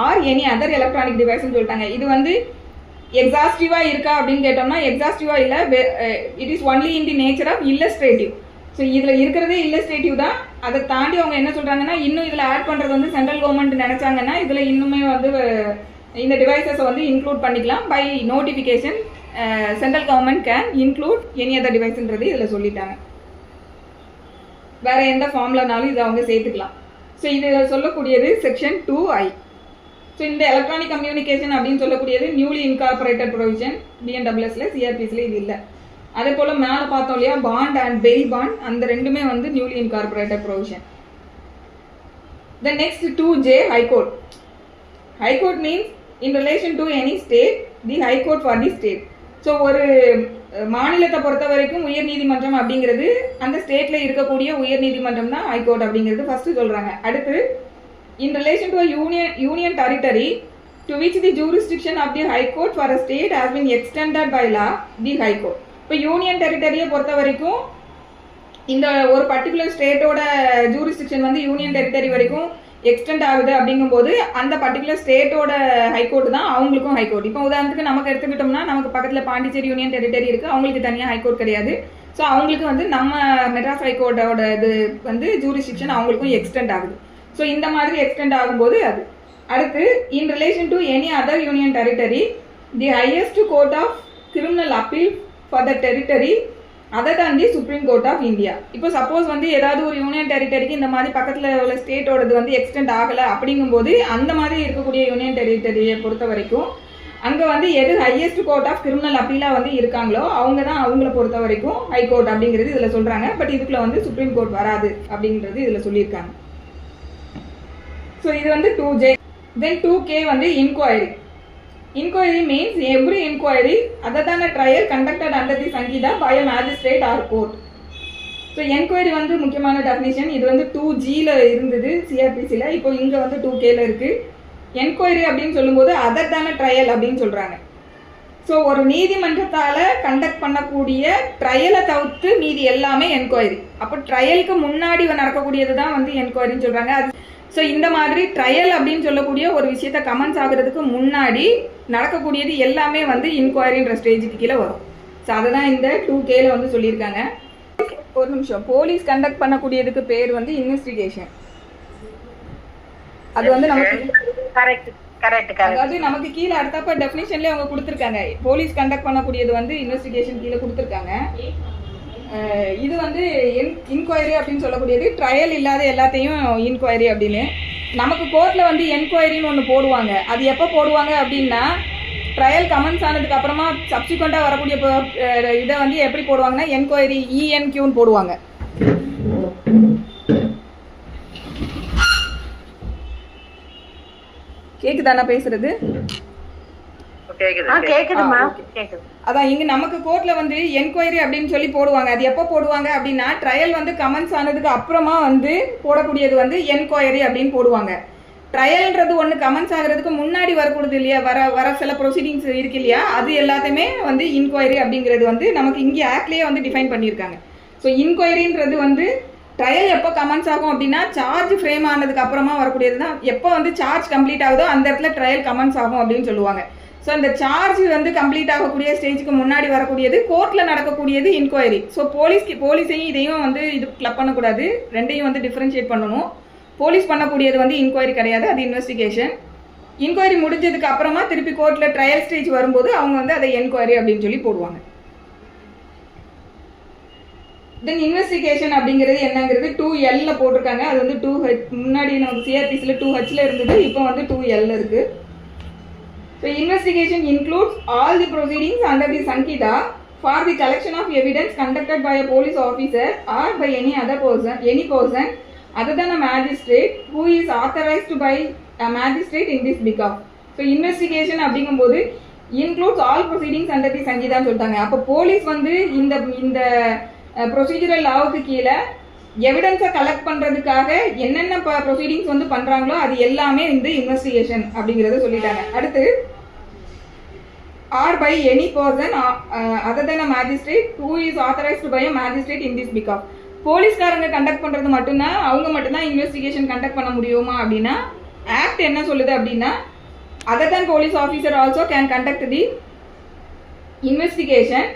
or any other electronic டிவைஸ்ன்னு சொல்லிட்டாங்க. இது வந்து எக்ஸாஸ்டிவாக இருக்கா அப்படின்னு கேட்டோம்னா எக்ஸாஸ்டிவாக இல்லை, it is only in the nature of illustrative. So இதில் இருக்கிறதே இல்லஸ்ட்ரேட்டிவ் தான். அதை தாண்டி அவங்க என்ன சொல்கிறாங்கன்னா இன்னும் இதில் ஆட் பண்ணுறது வந்து சென்ட்ரல் கவர்மெண்ட் நினச்சாங்கன்னா இதில் இன்னுமே வந்து இந்த டிவைசஸை வந்து இன்க்ளூட் பண்ணிக்கலாம். By notification central government can include any other டிவைஸ்ன்றது இதில் சொல்லிட்டாங்க. வேற எந்த ஃபார்ம்லனாலும் இதை அவங்க சேர்த்துக்கலாம். ஸோ இது சொல்லக்கூடியது செக்ஷன் 2I. ஸோ இந்த எலக்ட்ரானிக் கம்யூனிகேஷன் அப்படின்னு சொல்லக்கூடியது நியூலி இன்கார்பரேட்டட் ப்ரொவிஷன் பிஎன்டபிள்யூஎஸ்ல சிஆர்பிஸ்ல இது இல்லை. அதே போல் மேலே பார்த்தோம் இல்லையா பாண்ட் அண்ட் பெயில் பாண்ட், அந்த ரெண்டுமே வந்து newly incorporated provision. The next 2J, High Court. High Court means in relation to any state, the High Court for the state. So ஒரு மாநிலத்தை பொறுத்த வரைக்கும் உயர் நீதிமன்றம் அப்படிங்கிறது அந்த ஸ்டேட்ல இருக்கக்கூடிய உயர் நீதிமன்றம் தான் ஹைகோர்ட் அப்படிங்கிறது ஃபர்ஸ்ட் சொல்றாங்க. அடுத்து in relation to union territory to which the jurisdiction of the high court for a state has been extended by law the high court. இப்போ யூனியன் டெரிட்டரியை பொறுத்த வரைக்கும் இந்த ஒரு பர்டிகுலர் ஸ்டேட்டோட ஜூரிஸ்டிக்ஷன் வந்து யூனியன் டெரிட்டரி வரைக்கும் எக்ஸ்டெண்ட் ஆகுது அப்படிங்கும்போது அந்த பர்டிகுலர் ஸ்டேட்டோட ஹைகோர்ட் தான் அவங்களுக்கும் ஹைகோர்ட். இப்போ உதாரணத்துக்கு நமக்கு எடுத்துக்கிட்டோம்னா நமக்கு பக்கத்தில் பாண்டிச்சேரி யூனியன் டெரிட்டரி இருக்குது, அவங்களுக்கு தனியாக ஹைகோர்ட் கிடையாது. ஸோ அவங்களுக்கு வந்து நம்ம மெட்ராஸ் ஹைகோர்ட்டோட இது வந்து ஜூரிஸ்டிக்ஷன் அவங்களுக்கும் எக்ஸ்டெண்ட் ஆகுது. ஸோ இந்த மாதிரி எக்ஸ்டெண்ட் ஆகும்போது அது. அடுத்து in relation to any other union territory the highest court of criminal appeal for the territory other than the supreme court of India. இப்போ சப்போஸ் வந்து ஏதாவது ஒரு யூனியன் டெரிட்டரிக்கு இந்த மாதிரி பக்கத்தில் உள்ள ஸ்டேட்டோடது வந்து எக்ஸ்டெண்ட் ஆகலை அப்படிங்கும்போது அந்த மாதிரி இருக்கக்கூடிய யூனியன் டெரிட்டரியை பொறுத்த வரைக்கும் அங்கே வந்து எது ஹையஸ்ட் கோர்ட் ஆஃப் கிரிமினல் அப்பீலாக வந்து இருக்காங்களோ அவங்க தான் அவங்கள பொறுத்த வரைக்கும் ஹை கோர்ட் அப்படிங்கிறது இதில் சொல்கிறாங்க. பட் இதுக்குள்ள வந்து சுப்ரீம் கோர்ட் வராது அப்படிங்கிறது இதில் சொல்லியிருக்காங்க. ஸோ இது வந்து 2J. தென் 2K வந்து inquiry. Inquiry means every inquiry other than a trial conducted under the Sankida by a magistrate or court. So enquiry வந்து முக்கியமான டெஃபினிஷன். இது வந்து 2Gல இருந்தது சிஆர்பிசில, இப்போ இங்க வந்து 2Kல இருக்கு. என்கொயரி அப்படின்னு சொல்லும்போது அதர் தான ட்ரையல் அப்படின்னு சொல்றாங்க. ஸோ ஒரு நீதிமன்றத்தால கண்டக்ட் பண்ணக்கூடிய ட்ரையலை தவிர்த்து மீதி எல்லாமே என்கொயரி. அப்போ ட்ரையலுக்கு முன்னாடி நடக்கக்கூடியது தான் வந்து என்கொயரின்னு சொல்றாங்க. அது ஸோ இந்த மாதிரி ட்ரையல் அப்படின்னு சொல்லக்கூடிய ஒரு விஷயத்த கமெண்ட்ஸ் ஆகுறதுக்கு முன்னாடி நடக்கக்கூடியது எல்லாமே வந்து இன்கொயரின்ற ஸ்டேஜுக்கு கீழே வரும். ஸோ அதை தான் இந்த 2Kல வந்து சொல்லியிருக்காங்க. ஒரு நிமிஷம், போலீஸ் கண்டக்ட் பண்ணக்கூடியதுக்கு பேர் வந்து இன்வெஸ்டிகேஷன். அது வந்து நமக்கு அதாவது நமக்கு கீழே அடுத்தப்ப டெஃபினிஷன்லேயே அவங்க கொடுத்துருக்காங்க. போலீஸ் கண்டக்ட் பண்ணக்கூடியது வந்து இன்வெஸ்டிகேஷன் கீழே கொடுத்துருக்காங்க. இது வந்து இன்கொயரி அப்படின்னு சொல்லக்கூடியது ட்ரையல் இல்லாத எல்லாத்தையும் இன்கொயரி அப்படின்னு. நமக்கு கோர்ட்டில் வந்து என்கொயரின்னு ஒன்று போடுவாங்க. அது எப்போ போடுவாங்க அப்படின்னா ட்ரையல் கமெண்ட்ஸ் ஆனதுக்கு அப்புறமா சப்சிக்வெண்ட்டாக வரக்கூடிய இதை வந்து எப்படி போடுவாங்கன்னா என்கொயரி ENQன்னு போடுவாங்க. கேக்குதானா பேசுறது? அதான் இங்க நமக்கு கோர்ட்ல வந்து என்கொயரி அப்படின்னு சொல்லி போடுவாங்க. அது எப்போ போடுவாங்க அப்படின்னா ட்ரையல் வந்து கமெண்ட்ஸ் ஆனதுக்கு அப்புறமா வந்து போடக்கூடியது வந்து என்கொயரி அப்படின்னு போடுவாங்க. ட்ரையல்ன்றது ஒன்று கமெண்ட்ஸ் ஆகிறதுக்கு முன்னாடி வரக்கூடாது இல்லையா, வர சில ப்ரொசீடிங்ஸ் இருக்கு இல்லையா, அது எல்லாத்தையுமே வந்து இன்கொயரி அப்படிங்கிறது வந்து நமக்கு இங்கே ஆக்ட்லேயே வந்து டிஃபைன் பண்ணியிருக்காங்க. ஸோ இன்கொயரின்றது வந்து ட்ரையல் எப்போ கமெண்ட்ஸ் ஆகும் அப்படின்னா சார்ஜ் ஃப்ரேம் ஆனதுக்கு அப்புறமா வரக்கூடியது தான். எப்போ வந்து சார்ஜ் கம்ப்ளீட் ஆகுதோ அந்த இடத்துல ட்ரையல் கமெண்ட்ஸ் ஆகும் அப்படின்னு சொல்லுவாங்க. ஸோ அந்த சார்ஜ் வந்து கம்ப்ளீட் ஆகக்கூடிய ஸ்டேஜுக்கு முன்னாடி வரக்கூடியது கோர்ட்டில் நடக்கக்கூடியது இன்கொயரி. ஸோ போலீஸையும் இதையும் வந்து இது கிளப் பண்ணக்கூடாது, ரெண்டையும் வந்து டிஃப்ரென்ஷியேட் பண்ணணும். போலீஸ் பண்ணக்கூடியது வந்து இன்கொயரி கிடையாது, அது இன்வெஸ்டிகேஷன். இன்கொயரி முடிஞ்சதுக்கு அப்புறமா திருப்பி கோர்ட்டில் ட்ரையல் ஸ்டேஜ் வரும்போது அவங்க வந்து அதை என்கொயரி அப்படின்னு சொல்லி போடுவாங்க. தென் இன்வெஸ்டிகேஷன் அப்படிங்கிறது என்னங்கிறது 2L போட்டிருக்காங்க. அது வந்து 2H, முன்னாடி நமக்கு சிஆர்பிஸில் 2H இருந்தது, இப்போ வந்து 2L இருக்கு. So investigation includes all the proceedings under the Sanhita for the collection of evidence conducted by a police officer or by any person other than a magistrate who is authorized by a magistrate in this behalf. So investigation அப்படிங்கும்போது includes all proceedings under the சங்கீதான்னு சொல்லிட்டாங்க. அப்போ police வந்து இந்த procedural லாவுக்கு கீழே எவிடன்ஸை collect பண்ணுறதுக்காக என்னென்ன proceedings வந்து பண்ணுறாங்களோ அது எல்லாமே இந்த இன்வெஸ்டிகேஷன் அப்படிங்கிறத சொல்லிட்டாங்க. அடுத்து or by any person other then a magistrate who is authorised by a magistrate in this பிகாப். போலீஸ்காரங்க கண்டக்ட் பண்ணுறது மட்டும்தான், அவங்க மட்டும்தான் இன்வெஸ்டிகேஷன் கண்டக்ட் பண்ண முடியுமா அப்படின்னா ஆக்ட் என்ன சொல்லுது அப்படின்னா other than police officer also can conduct the investigation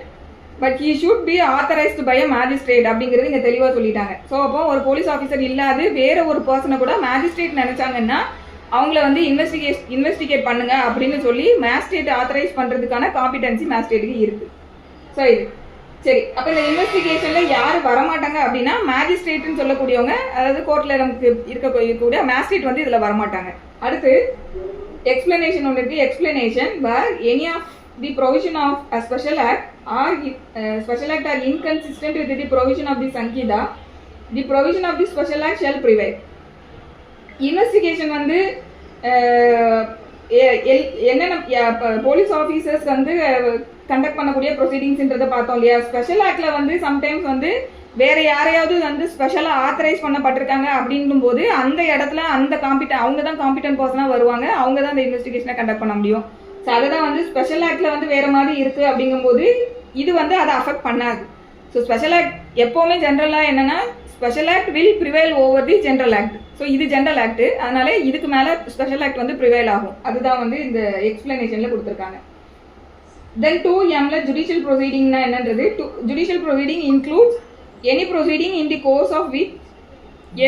but he should be authorised by a magistrate அப்படிங்கிறது இங்கே தெளிவாக சொல்லிட்டாங்க. ஸோ அப்போ ஒரு போலீஸ் ஆஃபீஸர் இல்லாது வேற ஒரு பர்சனை கூட மேஜிஸ்ட்ரேட் நினைச்சாங்கன்னா அவங்கள வந்து இன்வெஸ்டிகேட் பண்ணுங்க அப்படின்னு சொல்லி மேஜிஸ்ட்ரேட் ஆத்தரைஸ் பண்ணுறதுக்கான காம்பிடன்சி மேஜிஸ்ட்ரேட்டுக்கு இருக்கு. ஸோ இது சரி. அப்போ இந்த இன்வெஸ்டிகேஷனில் யார் வரமாட்டாங்க அப்படின்னா மேஜிஸ்ட்ரேட்னு சொல்லக்கூடியவங்க, அதாவது கோர்ட்டில் நமக்கு இருக்கக்கூடிய மேஜிஸ்ட்ரேட் வந்து இதில் வரமாட்டாங்க. அடுத்து எக்ஸ்பிளனேஷன் ஒன்று இருக்குது. Explanation where any of the provision of a special act are inconsistent with the provision of the Sankida, the provision of the special act shall prevail. Investigation வந்து என்னென்ன போலீஸ் ஆஃபீஸர்ஸ் வந்து conduct பண்ணக்கூடிய ப்ரொசீடிங்ஸ்ன்றதை பார்த்தோம் இல்லையா. Special ஆக்ட்ல வந்து sometimes வந்து வேற யாரையாவது வந்து ஸ்பெஷலாக ஆத்தரைஸ் பண்ணப்பட்டிருக்காங்க அப்படின்னும் போது அந்த இடத்துல அவங்க தான் காம்பிடன்ட் பர்சனாக வருவாங்க, அவங்க தான் அந்த இன்வெஸ்டிகேஷனை கண்டக்ட் பண்ண முடியும். ஸோ அதை தான் வந்து ஸ்பெஷல் ஆக்டில் வந்து வேறு மாதிரி இருக்குது அப்படிங்கும்போது இது வந்து அதை அஃபெக்ட் பண்ணாது. ஸோ ஸ்பெஷல் ஆக்ட் எப்போவுமே ஜென்ரலாக என்னென்னா special act will prevail over the general act. So இது ஜென்ரல் ஆக்ட், அதனால இதுக்கு மேலே ஸ்பெஷல் ஆக்ட் வந்து ப்ரிவைல் ஆகும். அதுதான் வந்து இந்த எக்ஸ்பிளனேஷனில் கொடுத்துருக்காங்க. தென் 2M ஜுடிஷியல் ப்ரொசீடிங்னா என்னன்றது, judicial proceeding includes any proceeding in the course of which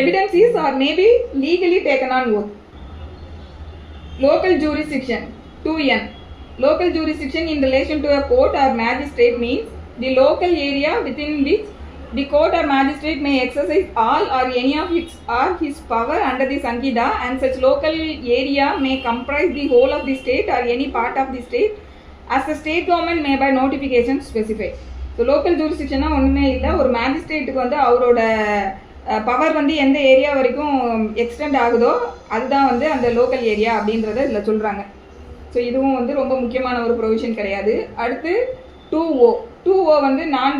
evidence is or may be legally taken on oath. Local jurisdiction 2N. Local jurisdiction in relation to a court or magistrate means the local area within which the court or magistrate may exercise all or any of its or his power under the Sankida, and such local area may comprise the whole of the state or any part of the state as the state government may by notification specify. So local jurisdiction ஒன்றுமே இல்லை, ஒரு மேஜிஸ்ட்ரேட்டுக்கு வந்து அவரோட power வந்து எந்த area வரைக்கும் extend ஆகுதோ அதுதான் வந்து அந்த லோக்கல் ஏரியா அப்படின்றத இதில் சொல்கிறாங்க. ஸோ இதுவும் வந்து ரொம்ப முக்கியமான ஒரு ப்ரொவிஷன் கிடையாது. அடுத்து 2O வந்து நான்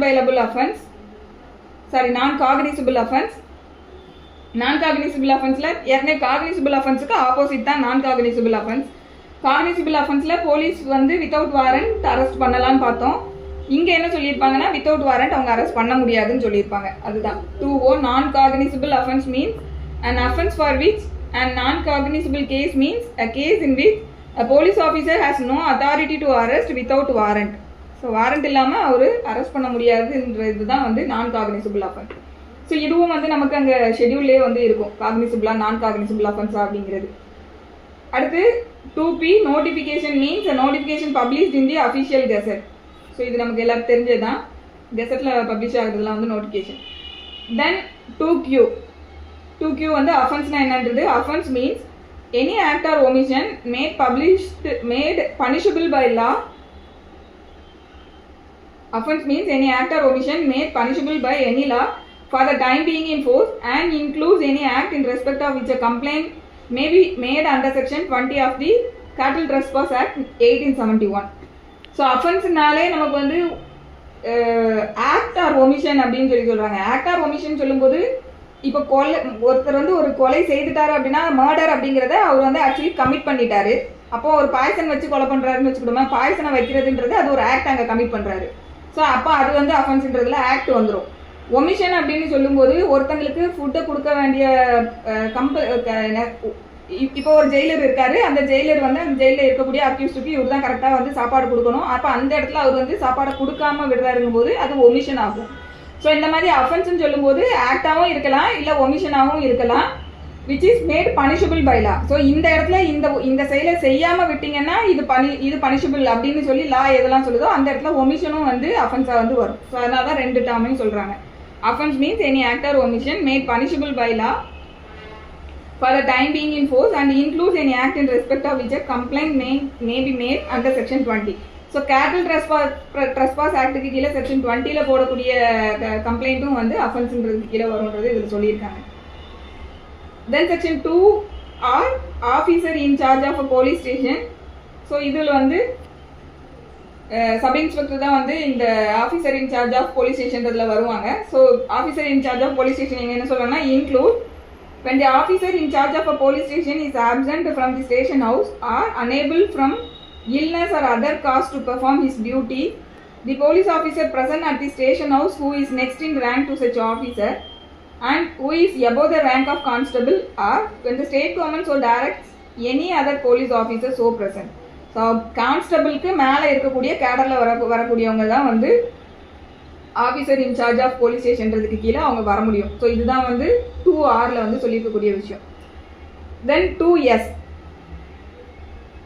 காக்னிசபிள் அஃபென்ஸ். நான் காக்னிசபிள் அஃபென்ஸில் ஏற்கனவே காக்னிசபிள் அஃபென்ஸுக்கு ஆப்போசிட் தான் நான் காக்னிசபிள் அஃபென்ஸ். காக்னிசபிள் அஃபென்ஸில் போலீஸ் வந்து வித்தவுட் வாரண்ட் அரெஸ்ட் பண்ணலான்னு பார்த்தோம். இங்கே என்ன சொல்லியிருப்பாங்கன்னா வித்தவுட் வாரண்ட் அவங்க அரெஸ்ட் பண்ண முடியாதுன்னு சொல்லியிருப்பாங்க. அதுதான் 2O. நான் cognisable offence means an offense for which and non cognizable case means a case in which a police officer has no authority to arrest without warrant. So warrant இல்லாமல் அவர் arrest பண்ண முடியாதுன்றது தான் வந்து நான் காக்னிசபிள் அஃபென்ஸ். ஸோ இதுவும் வந்து நமக்கு அங்கே ஷெடியூல்லே வந்து இருக்கும், காக்னிசபிளா நான் காக்னிசபிள் அஃபென்ஸா அப்படிங்கிறது. அடுத்து 2P notification means a notification published in the official gazette. So இது நமக்கு எல்லாருக்கும் தெரிஞ்சது தான், கெசட்டில் பப்ளிஷ் ஆகுறதுலாம் வந்து நோட்டிஃபிகேஷன். தென் 2Q வந்து அஃபென்ஸ்னா என்னன்றது, offence means any act or omission made punishable by law. Offense means any act or omission made punishable by any law for the time being in force and includes any act in respect of which a complaint may be made under section 20 of the Cattle Trespass Act 1871. So offense-னாலே நமக்கு வந்து act or omission அப்படின்னு சொல்றாங்க. act or omission சொல்லும்போது இப்போ ஒருத்தர் வந்து ஒரு கொலை செய்துட்டாரு அப்படின்னா மர்டர் அப்படிங்கிறத அவர் வந்து ஆக்சுவலி கமிட் பண்ணிட்டாரு. அப்போ ஒரு பாய்சன் வச்சு கொலை பண்ணுறாருன்னு வச்சுக்கிட்டோமா, பாய்சனை வைக்கிறதுன்றது அது ஒரு ஆக்ட் அங்கே கமிட் பண்ணுறாரு. ஸோ அப்போ அது வந்து அஃபென்ஸ்ன்றதுல ஆக்ட் வந்துடும். ஒமிஷன் அப்படின்னு சொல்லும்போது ஒருத்தங்களுக்கு ஃபுட்டை கொடுக்க வேண்டிய இப்போ ஒரு ஜெயிலர் இருக்காரு, அந்த ஜெயிலர் வந்து அந்த ஜெயிலில் இருக்கக்கூடிய அக்யூஸ்டுக்கு இவர் தான் கரெக்டாக வந்து சாப்பாடு கொடுக்கணும். அப்போ அந்த இடத்துல அவர் வந்து சாப்பாடை கொடுக்காம விடுறாருங்கும் போது அது ஒமிஷன் ஆகும். ஸோ இந்த மாதிரி அஃபென்ஸ்ன்னு சொல்லும்போது ஆக்டாகவும் இருக்கலாம், இல்லை ஒமிஷனாகவும் இருக்கலாம், which is made punishable by law. So இந்த இடத்துல இந்த செயலை செய்யாமல் விட்டீங்கன்னா இது பனிஷபிள் அப்படின்னு சொல்லி லா எதெல்லாம் சொல்லுதோ அந்த இடத்துல ஒமிஷனும் வந்து அஃபென்ஸாக வந்து வரும். ஸோ அதனால தான் 2 டேர்மையும் சொல்கிறாங்க. Offense means any act or omission made punishable by law for the time being in force and includes any act in respect of which a complaint may be made under section 20. So cattle trespass act க்கு கீழே section 20ல போடக்கூடிய கம்ப்ளைண்ட்டும் வந்து அஃபென்ஸ்ன்றதுக்கு கீழே வரும்ன்றது இதில் சொல்லியிருக்காங்க. Then section 2 are officer in charge of a police station. So இதில் வந்து sub inspector தான் வந்து இந்த ஆஃபீஸர் இன்சார்ஜ் ஆஃப் போலீஸ் ஸ்டேஷன்றதுல வருவாங்க. So officer incharge of police station என்ன சொல்லணும்னா include when the officer in charge of a police station is absent from the station house or unable from illness or other cause to perform his duty, the police officer present at the station house who is next in rank to such officer and who is above the rank of constable, or when the state government so directs any other police officer so present. So கான்ஸ்டபிளுக்கு மேலே இருக்கக்கூடிய கேடரில் வரக்கூடியவங்க தான் வந்து officer incharge of police ஸ்டேஷன்றதுக்கு கீழே அவங்க வர முடியும். ஸோ இதுதான் வந்து 2R வந்து சொல்லியிருக்கக்கூடிய விஷயம். தென் 2S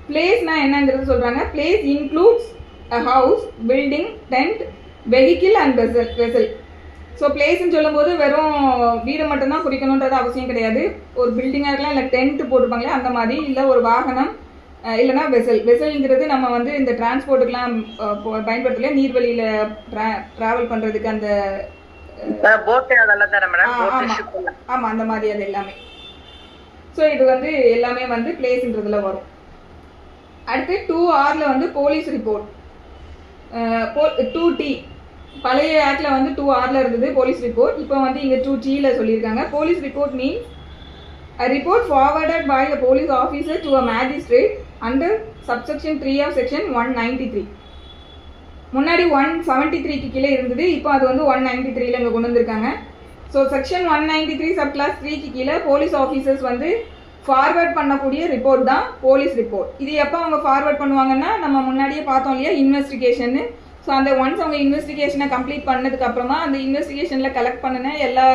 பிளேஸ்னா என்னங்கிறது சொல்கிறாங்க. Place includes a house, building, tent, vehicle and vessel. So பிளேஸ்ன்னு சொல்லும்போது வெறும் வீடு மட்டும்தான் குறிக்கணுன்றது அவசியம் கிடையாது. ஒரு பில்டிங்காக இருக்கலாம், இல்லை டென்ட் போட்டிருப்பாங்களே அந்த மாதிரி, இல்லை ஒரு வாகனம், இல்லைனா வெசல்ங்கிறது நம்ம வந்து இந்த டிரான்ஸ்போர்ட்டுக்கெலாம் பயன்படுத்தல, நீர்வழியில் ட்ராவல் பண்ணுறதுக்கு அந்த ஆமாம் அந்த மாதிரி அது எல்லாமே. ஸோ இது வந்து எல்லாமே வந்து பிளேஸ்ன்றதுல வரும். அடுத்து 2Rல வந்து போலீஸ் ரிப்போர்ட். 2T பழைய ஆக்ட்ல வந்து 2Rல இருந்தது போலீஸ் ரிப்போர்ட். இப்போ வந்து இங்கே 2Tல சொல்லியிருக்காங்க. Police report means a report forwarded by a police officer to a magistrate under subsection 3 of section 193. முன்னாடி 173க்கு கீழே இருந்தது, இப்போ அது வந்து 193ல இங்கே கொண்டு வந்திருக்காங்க. ஸோ செக்ஷன் 193 சப் கிளாஸ் 3க்கு கீழே போலீஸ் ஆஃபீஸர்ஸ் வந்து ஃபார்வர்ட் பண்ணக்கூடிய ரிப்போர்ட் தான் போலீஸ் ரிப்போர்ட். இது எப்போ அவங்க ஃபார்வர்ட் பண்ணுவாங்கன்னா நம்ம முன்னாடியே பார்த்தோம் இல்லையா இன்வெஸ்டிகேஷன்னு. ஸோ அந்த ஒன்ஸ் அவங்க இன்வெஸ்டிகேஷனை கம்ப்ளீட் பண்ணதுக்கு அப்புறமா அந்த இன்வெஸ்டிகேஷனில் கலெக்ட் பண்ணின எல்லா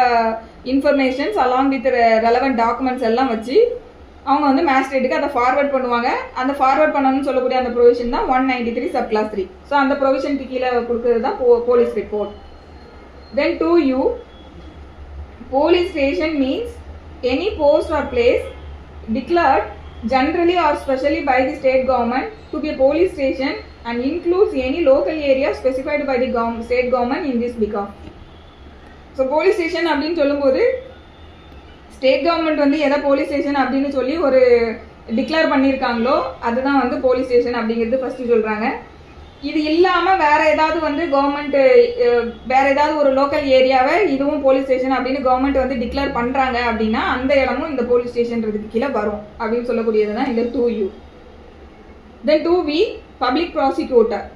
informations along with relevant documents எல்லாம் வச்சு அவங்க வந்து மேஜிஸ்ட்ரேட்டுக்கு அதை ஃபார்வர்ட் பண்ணுவாங்க. அந்த ஃபார்வர்ட் பண்ணணும்னு சொல்லக்கூடிய அந்த ப்ரொவிஷன் தான் 193 சப் கிளாஸ் 3. ஸோ அந்த ப்ரொவிஷனுக்கு கீழே கொடுக்குறது தான் police report. Then 2U police station means any post or place declared generally or specially by the state government to be a police station and includes any local area specified by the state government in this behalf. So police station அப்படின்னு சொல்லும்போது state government வந்து எதை police station அப்படின்னு சொல்லி ஒரு declare பண்ணியிருக்காங்களோ அதுதான் வந்து police station அப்படிங்கிறது ஃபஸ்ட்டு சொல்கிறாங்க. இது இல்லாமல் வேறு ஏதாவது வந்து கவர்மெண்ட்டு வேறு ஏதாவது ஒரு லோக்கல் ஏரியாவை இதுவும் போலீஸ் ஸ்டேஷன் அப்படின்னு கவர்மெண்ட் வந்து டிக்ளேர் பண்ணுறாங்க அப்படின்னா அந்த இடமும் இந்த போலீஸ் ஸ்டேஷன்றதுக்கு கீழே வரும் அப்படின்னு சொல்லக்கூடியது தான் இந்த 2U. Then 2V public prosecutor.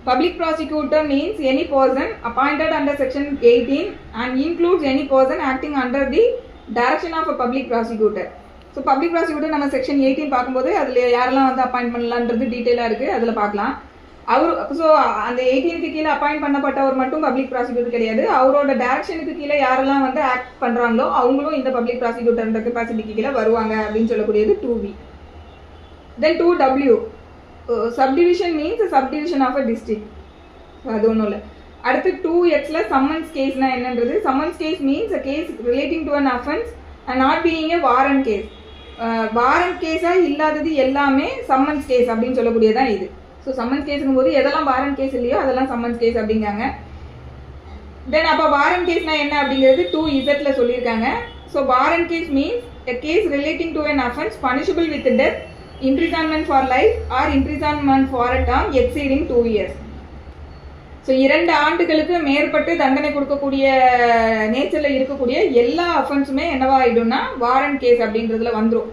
Public prosecutor means any person appointed under section 18 and includes any person acting under the direction of a public prosecutor. So public prosecutor நம்ம செக்ஷன் 18 பார்க்கும்போது அதில் யாரெல்லாம் வந்து அப்பாயிண்ட் பண்ணலான்றது டீட்டெயிலாக இருக்குது, அதில் பார்க்கலாம். அவர் ஸோ அந்த 18க்கு கீழே அப்பாயிண்ட் பண்ணப்பட்டவர் மட்டும் பப்ளிக் ப்ராசிக்யூட்டர் கிடையாது, அவரோட டைரக்ஷனுக்கு கீழே யாரெல்லாம் வந்து ஆக்ட் பண்ணுறாங்களோ அவங்களும் இந்த பப்ளிக் ப்ராசிக்யூட்டர்ன்ற கெப்பாசிட்டிக்கு கீழே வருவாங்க அப்படின்னு சொல்லக்கூடியது 2V. Then 2W subdivision means a subdivision of a district. அது ஒன்றும் இல்லை. அடுத்து 2Xல சம்மன்ஸ் கேஸ்னா என்னன்றது. Summons case means a case relating to an offense and not being a warrant case. Warrant கேஸாக இல்லாதது எல்லாமே சம்மன்ஸ் கேஸ் அப்படின்னு சொல்லக்கூடியதான் இது. ஸோ சம்மன்ஸ் கேஸுங்கும் போது எதெல்லாம் வாரண்ட் கேஸ் இல்லையோ அதெல்லாம் சம்மன்ஸ் கேஸ் அப்படிங்காங்க. தென் அப்போ வாரண்ட் கேஸ்னா என்ன அப்படிங்கிறது 2Zல சொல்லியிருக்காங்க. So warrant case means a case relating to an offense punishable with death, imprisonment for life or imprisonment for a term exceeding 2 years. So 2 ஆண்டுகளுக்கு மேற்பட்டு தண்டனை கொடுக்கக்கூடிய நேச்சரில் இருக்கக்கூடிய எல்லா அஃபென்ஸுமே என்னவா ஆகிடும்னா வாரண்ட் கேஸ் அப்படின்றதுல வந்துடும்.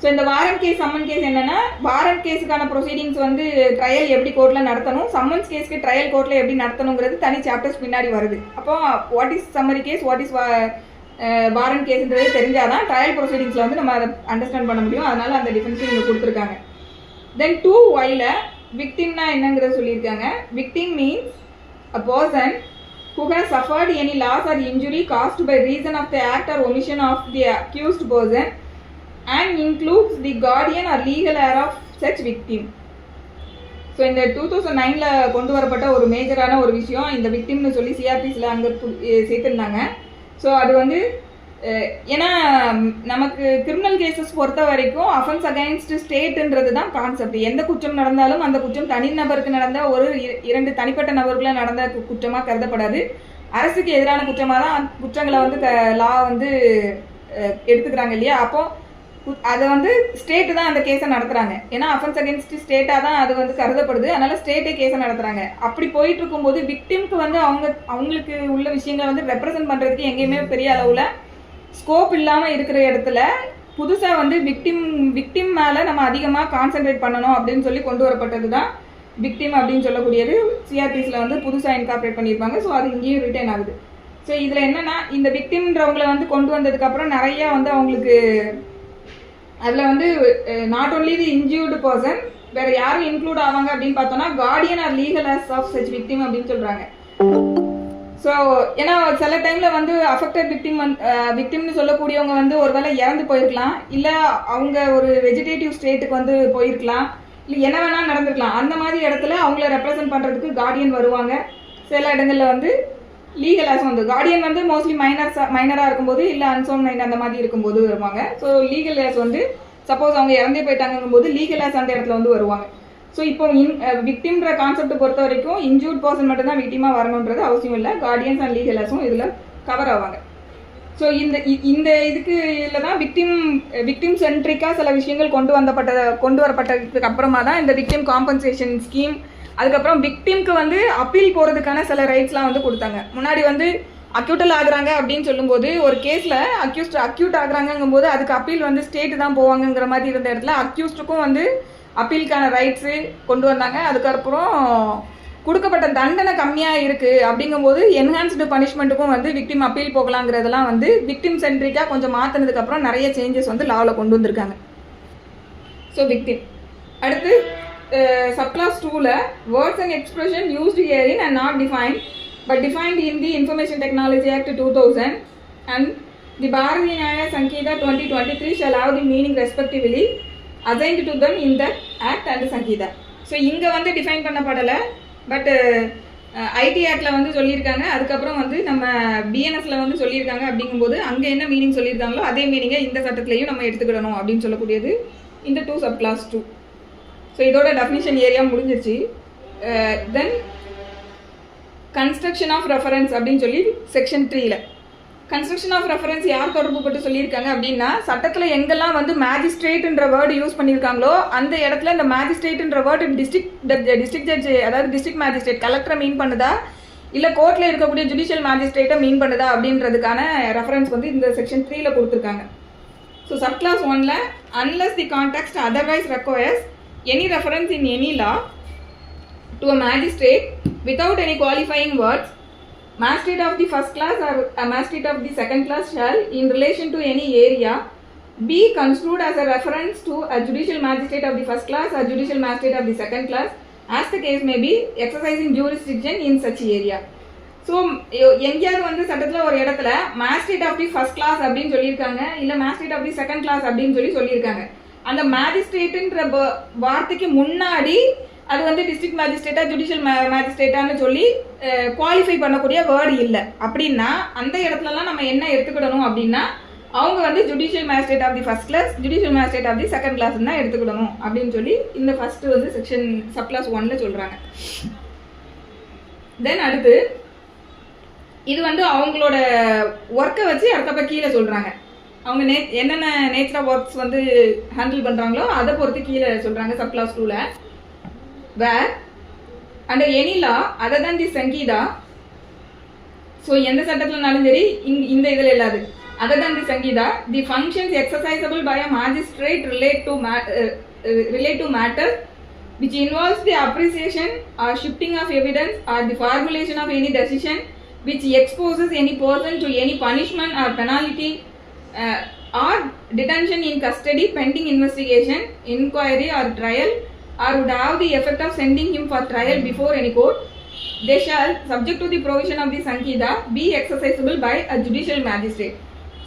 ஸோ இந்த வாரண்ட் கேஸ் சம்மன் கேஸ் என்னன்னா, வாரண்ட் கேஸுக்கான ப்ரொசீடிங்ஸ் வந்து ட்ரையல் எப்படி கோர்ட்டில் நடத்தணும், சம்மன்ஸ் கேஸ்க்கு ட்ரையல் கோர்ட்டில் எப்படி நடத்தணுங்கிறது தனி சாப்டர்ஸ் பின்னாடி வருது. அப்போ what is summary case, what is warrant கேஸ்ன்றதே தெரிஞ்சாதான் ட்ரையல் ப்ரொசீடிங்ஸில் வந்து நம்ம அதை அண்டர்ஸ்டாண்ட் பண்ண முடியும். அதனால அந்த டிஃபரன்ஸும் இங்கே கொடுத்துருக்காங்க. தென் 2(y)ல விக்டிம்னா என்னங்கிறத சொல்லியிருக்காங்க. Victim means a person who has suffered any loss or injury caused by reason of the act or omission of the accused person and includes the guardian or legal heir of such victim. So இந்த 2009ல் கொண்டு வரப்பட்ட ஒரு மேஜரான ஒரு விஷயம் இந்த விக்டிம்னு சொல்லி சிஆர்பிஸில் அங்கே சேர்த்துருந்தாங்க. ஸோ அது வந்து ஏன்னா நமக்கு கிரிமினல் கேசஸ் பொறுத்த வரைக்கும் அஃபென்ஸ் அகைன்ஸ்ட் ஸ்டேட்டுன்றது தான் கான்செப்ட். எந்த குற்றம் நடந்தாலும் அந்த குற்றம் தனிநபருக்கு நடந்த ஒரு 2 தனிப்பட்ட நபர்களை நடந்த குற்றமாக கருதப்படாது. அரசுக்கு எதிரான குற்றமாக தான் குற்றங்களை வந்து லா வந்து எடுத்துக்கிறாங்க இல்லையா. அப்போ அதை வந்து ஸ்டேட்டு தான் அந்த கேஸை நடத்துகிறாங்க. ஏன்னா அஃபென்ஸ் அகைன்ஸ்ட் ஸ்டேட்டாக தான் அது வந்து கருதப்படுது. அதனால ஸ்டேட்டே கேஸை நடத்துகிறாங்க. அப்படி போயிட்டு இருக்கும்போது விக்டிம்க்கு வந்து அவங்களுக்கு உள்ள விஷயங்களை வந்து ரெப்ரசன்ட் பண்ணுறதுக்கு எங்கேயுமே பெரிய அளவில் ஸ்கோப் இல்லாமல் இருக்கிற இடத்துல புதுசாக வந்து விக்டிம் மேலே நம்ம அதிகமாக கான்சென்ட்ரேட் பண்ணணும் அப்படின்னு சொல்லி கொண்டு வரப்பட்டது தான் விக்டிம் அப்படின்னு சொல்லக்கூடியது. சிஆர்பிஸில் வந்து புதுசாக இன்கார்பரேட் பண்ணியிருப்பாங்க. ஸோ அது இங்கேயும் ரிட்டைன் ஆகுது. ஸோ இதில் என்னென்னா இந்த விக்டிம்ன்றவங்களை வந்து கொண்டு வந்ததுக்கப்புறம் நிறையா வந்து அவங்களுக்கு அதில் வந்து not only the injured person, வேறு யாரும் இன்க்ளூட் ஆவாங்க அப்படின்னு பார்த்தோன்னா guardian or legal heirs of such victim அப்படின்னு சொல்கிறாங்க. ஸோ ஏன்னா சில டைமில் வந்து அஃபெக்டட் விக்டிம்னு சொல்லக்கூடியவங்க வந்து ஒரு வேளை இறந்து போயிருக்கலாம், இல்லை அவங்க ஒரு வெஜிடேட்டிவ் ஸ்டேட்டுக்கு வந்து போயிருக்கலாம், இல்லை என்ன வேணால் நடந்திருக்கலாம். அந்த மாதிரி இடத்துல அவங்கள ரெப்ரசன்ட் பண்ணுறதுக்கு கார்டியன் வருவாங்க. சில இடங்களில் வந்து லீகல் ஹேர்ஸ் வந்து கார்டியன் வந்து மோஸ்ட்லி மைனராக இருக்கும்போது இல்லை அன்சோன் மைண்ட் அந்த மாதிரி இருக்கும்போது வருவாங்க. ஸோ லீகல் ஹேர்ஸ் வந்து சப்போஸ் அவங்க இறந்தே போயிட்டாங்கும்போது லீகல் ஹேர்ஸ் அந்த இடத்துல வந்து வருவாங்க. ஸோ இப்போ விக்டிம்ன்ற கான்செப்ட் பொறுத்த வரைக்கும் இன்ஜூர்ட் பர்சன் மட்டும்தான் விக்டிமாக வரணுன்றது அவசியம் இல்லை. கார்டியன்ஸ் அண்ட் லீகல் ஹேர்ஸும் இதில் கவர் ஆவாங்க. ஸோ இந்த இதுக்கு இதில் தான் விக்டிம் சென்ட்ரிக்காக சில விஷயங்கள் கொண்டு வரப்பட்டதுக்கு அப்புறமா தான் இந்த விக்டிம் காம்பன்சேஷன் ஸ்கீம், அதுக்கப்புறம் விக்டிம்க்கு வந்து அப்பீல் போகிறதுக்கான சில ரைட்ஸ்லாம் வந்து கொடுத்தாங்க. முன்னாடி வந்து அக்யூட்டல் ஆகுறாங்க அப்படின்னு சொல்லும்போது ஒரு கேஸில் அக்யூட் ஆகுறாங்கங்கும்போது அதுக்கு அப்பீல் வந்து ஸ்டேட்டு தான் போவாங்கங்கிற மாதிரி இருந்த இடத்துல அக்யூஸ்டுக்கும் வந்து அப்பீலுக்கான ரைட்ஸு கொண்டு வந்தாங்க. அதுக்கப்புறம் கொடுக்கப்பட்ட தண்டனை கம்மியாக இருக்குது அப்படிங்கும்போது என்ஹான்ஸ்டு பனிஷ்மெண்ட்டுக்கும் வந்து விக்டிம் அப்பீல் போகலாங்கிறதெல்லாம் வந்து விக்டிம் சென்ட்ரிக்காக கொஞ்சம் மாற்றினதுக்கப்புறம் நிறைய சேஞ்சஸ் வந்து லாவில் கொண்டு வந்திருக்காங்க. ஸோ விக்டிம் அடுத்து சப்கிளாஸ் 2ல words and expression used herein and not defined but defined in the information technology act 2000 and the Bharatiya Nyaya Sanhita 2023 shall have the meaning respectively assigned to them in the act and Sangeetha. So இங்கே வந்து define பண்ணப்படலை, but ID ஆக்டில் வந்து சொல்லியிருக்காங்க. அதுக்கப்புறம் வந்து நம்ம பிஎன்எஸ்ல வந்து சொல்லியிருக்காங்க. அப்படிங்கும்போது அங்கே என்ன மீனிங் சொல்லியிருக்காங்களோ அதே மீனிங்கை இந்த சட்டத்திலையும் நம்ம எடுத்துக்கிடணும் அப்படின்னு சொல்லக்கூடியது இந்த 2 சப்கிளாஸ் 2. ஸோ இதோட டெஃபினிஷன் ஏரியா முடிஞ்சிருச்சு. தென் கன்ஸ்ட்ரக்ஷன் ஆஃப் ரெஃபரன்ஸ் அப்படின்னு சொல்லி செக்ஷன் 3ல கன்ஸ்ட்ரக்ஷன் ஆஃப் ரெஃபரன்ஸ் யார் தொடர்பு பட்டு சொல்லியிருக்காங்க அப்படின்னா, சட்டத்தில் எங்கெல்லாம் வந்து மேஜிஸ்ட்ரேட்ன்ற வேர்டு யூஸ் பண்ணியிருக்காங்களோ அந்த இடத்துல இந்த மேஜிஸ்ட்ரேட்ன்ற வேர்டு டிஸ்ட்ரிக்ட் ஜட்ஜ், அதாவது டிஸ்ட்ரிக்ட் மேஜிஸ்ட்ரேட் கலெக்டரை மீன் பண்ணுதா இல்லை கோர்ட்டில் இருக்கக்கூடிய ஜுடிஷியல் மேஜிஸ்ட்ரேட்டை மீன் பண்ணுதா அப்படின்றதுக்கான ரெஃபரன்ஸ் வந்து இந்த செக்ஷன் 3ல கொடுத்துருக்காங்க. ஸோ சப்கிளாஸ் 1ல unless the context otherwise requires any reference in any law to a magistrate without any qualifying words, magistrate of the first class or a magistrate of the second class shall in relation to any area be construed as a reference to a judicial magistrate of the first class or judicial magistrate of the second class as the case may be exercising jurisdiction in such area. So எங்கேயாவது வந்து சட்டத்தில் ஒரு இடத்துல magistrate of the first class அப்படின்னு சொல்லியிருக்காங்க, இல்லை magistrate of the second class அப்படின்னு சொல்லியிருக்காங்க. அந்த மேஜிஸ்ட்ரேட்டுன்ற வார்த்தைக்கு முன்னாடி அது வந்து டிஸ்ட்ரிக்ட் மேஜிஸ்ட்ரேட்டா ஜுடிஷியல் மேஜிஸ்ட்ரேட்டான்னு சொல்லி குவாலிஃபை பண்ணக்கூடிய வேர்டு இல்லை அப்படின்னா அந்த இடத்துலலாம் நம்ம என்ன எடுத்துக்கிடணும் அப்படின்னா அவங்க வந்து judicial magistrate of the first class, judicial magistrate of the second class தான் எடுத்துக்கிடணும் அப்படின்னு சொல்லி இந்த ஃபர்ஸ்ட் வந்து செக்ஷன் சப்கிளாஸ் 1ல சொல்றாங்க. தென் அடுத்து இது வந்து அவங்களோட ஒர்க்கை வச்சு அடுத்தப்ப கீழே சொல்றாங்க. அவங்க என்னென்ன நேச்சர் ஆஃப் ஒர்க்ஸ் வந்து ஹேண்டில் பண்ணுறாங்களோ அதை பொறுத்து கீழே சொல்கிறாங்க சப்கிளாஸ் 2ல. Where and any law other than the Sanhita. So எந்த சட்டத்தில்னாலும் சரி இந்த இதில் இல்லாது Other than the Sanghita, the functions exercisable by a magistrate relate to matters which involves the appreciation or shifting of evidence or the formulation of any decision which exposes any person to any punishment or penalty or detention in custody pending investigation, inquiry or trial, or would have the effect of sending him for trial before any court. They shall, subject to the provision of the Sanghita, be exercisable by a judicial magistrate.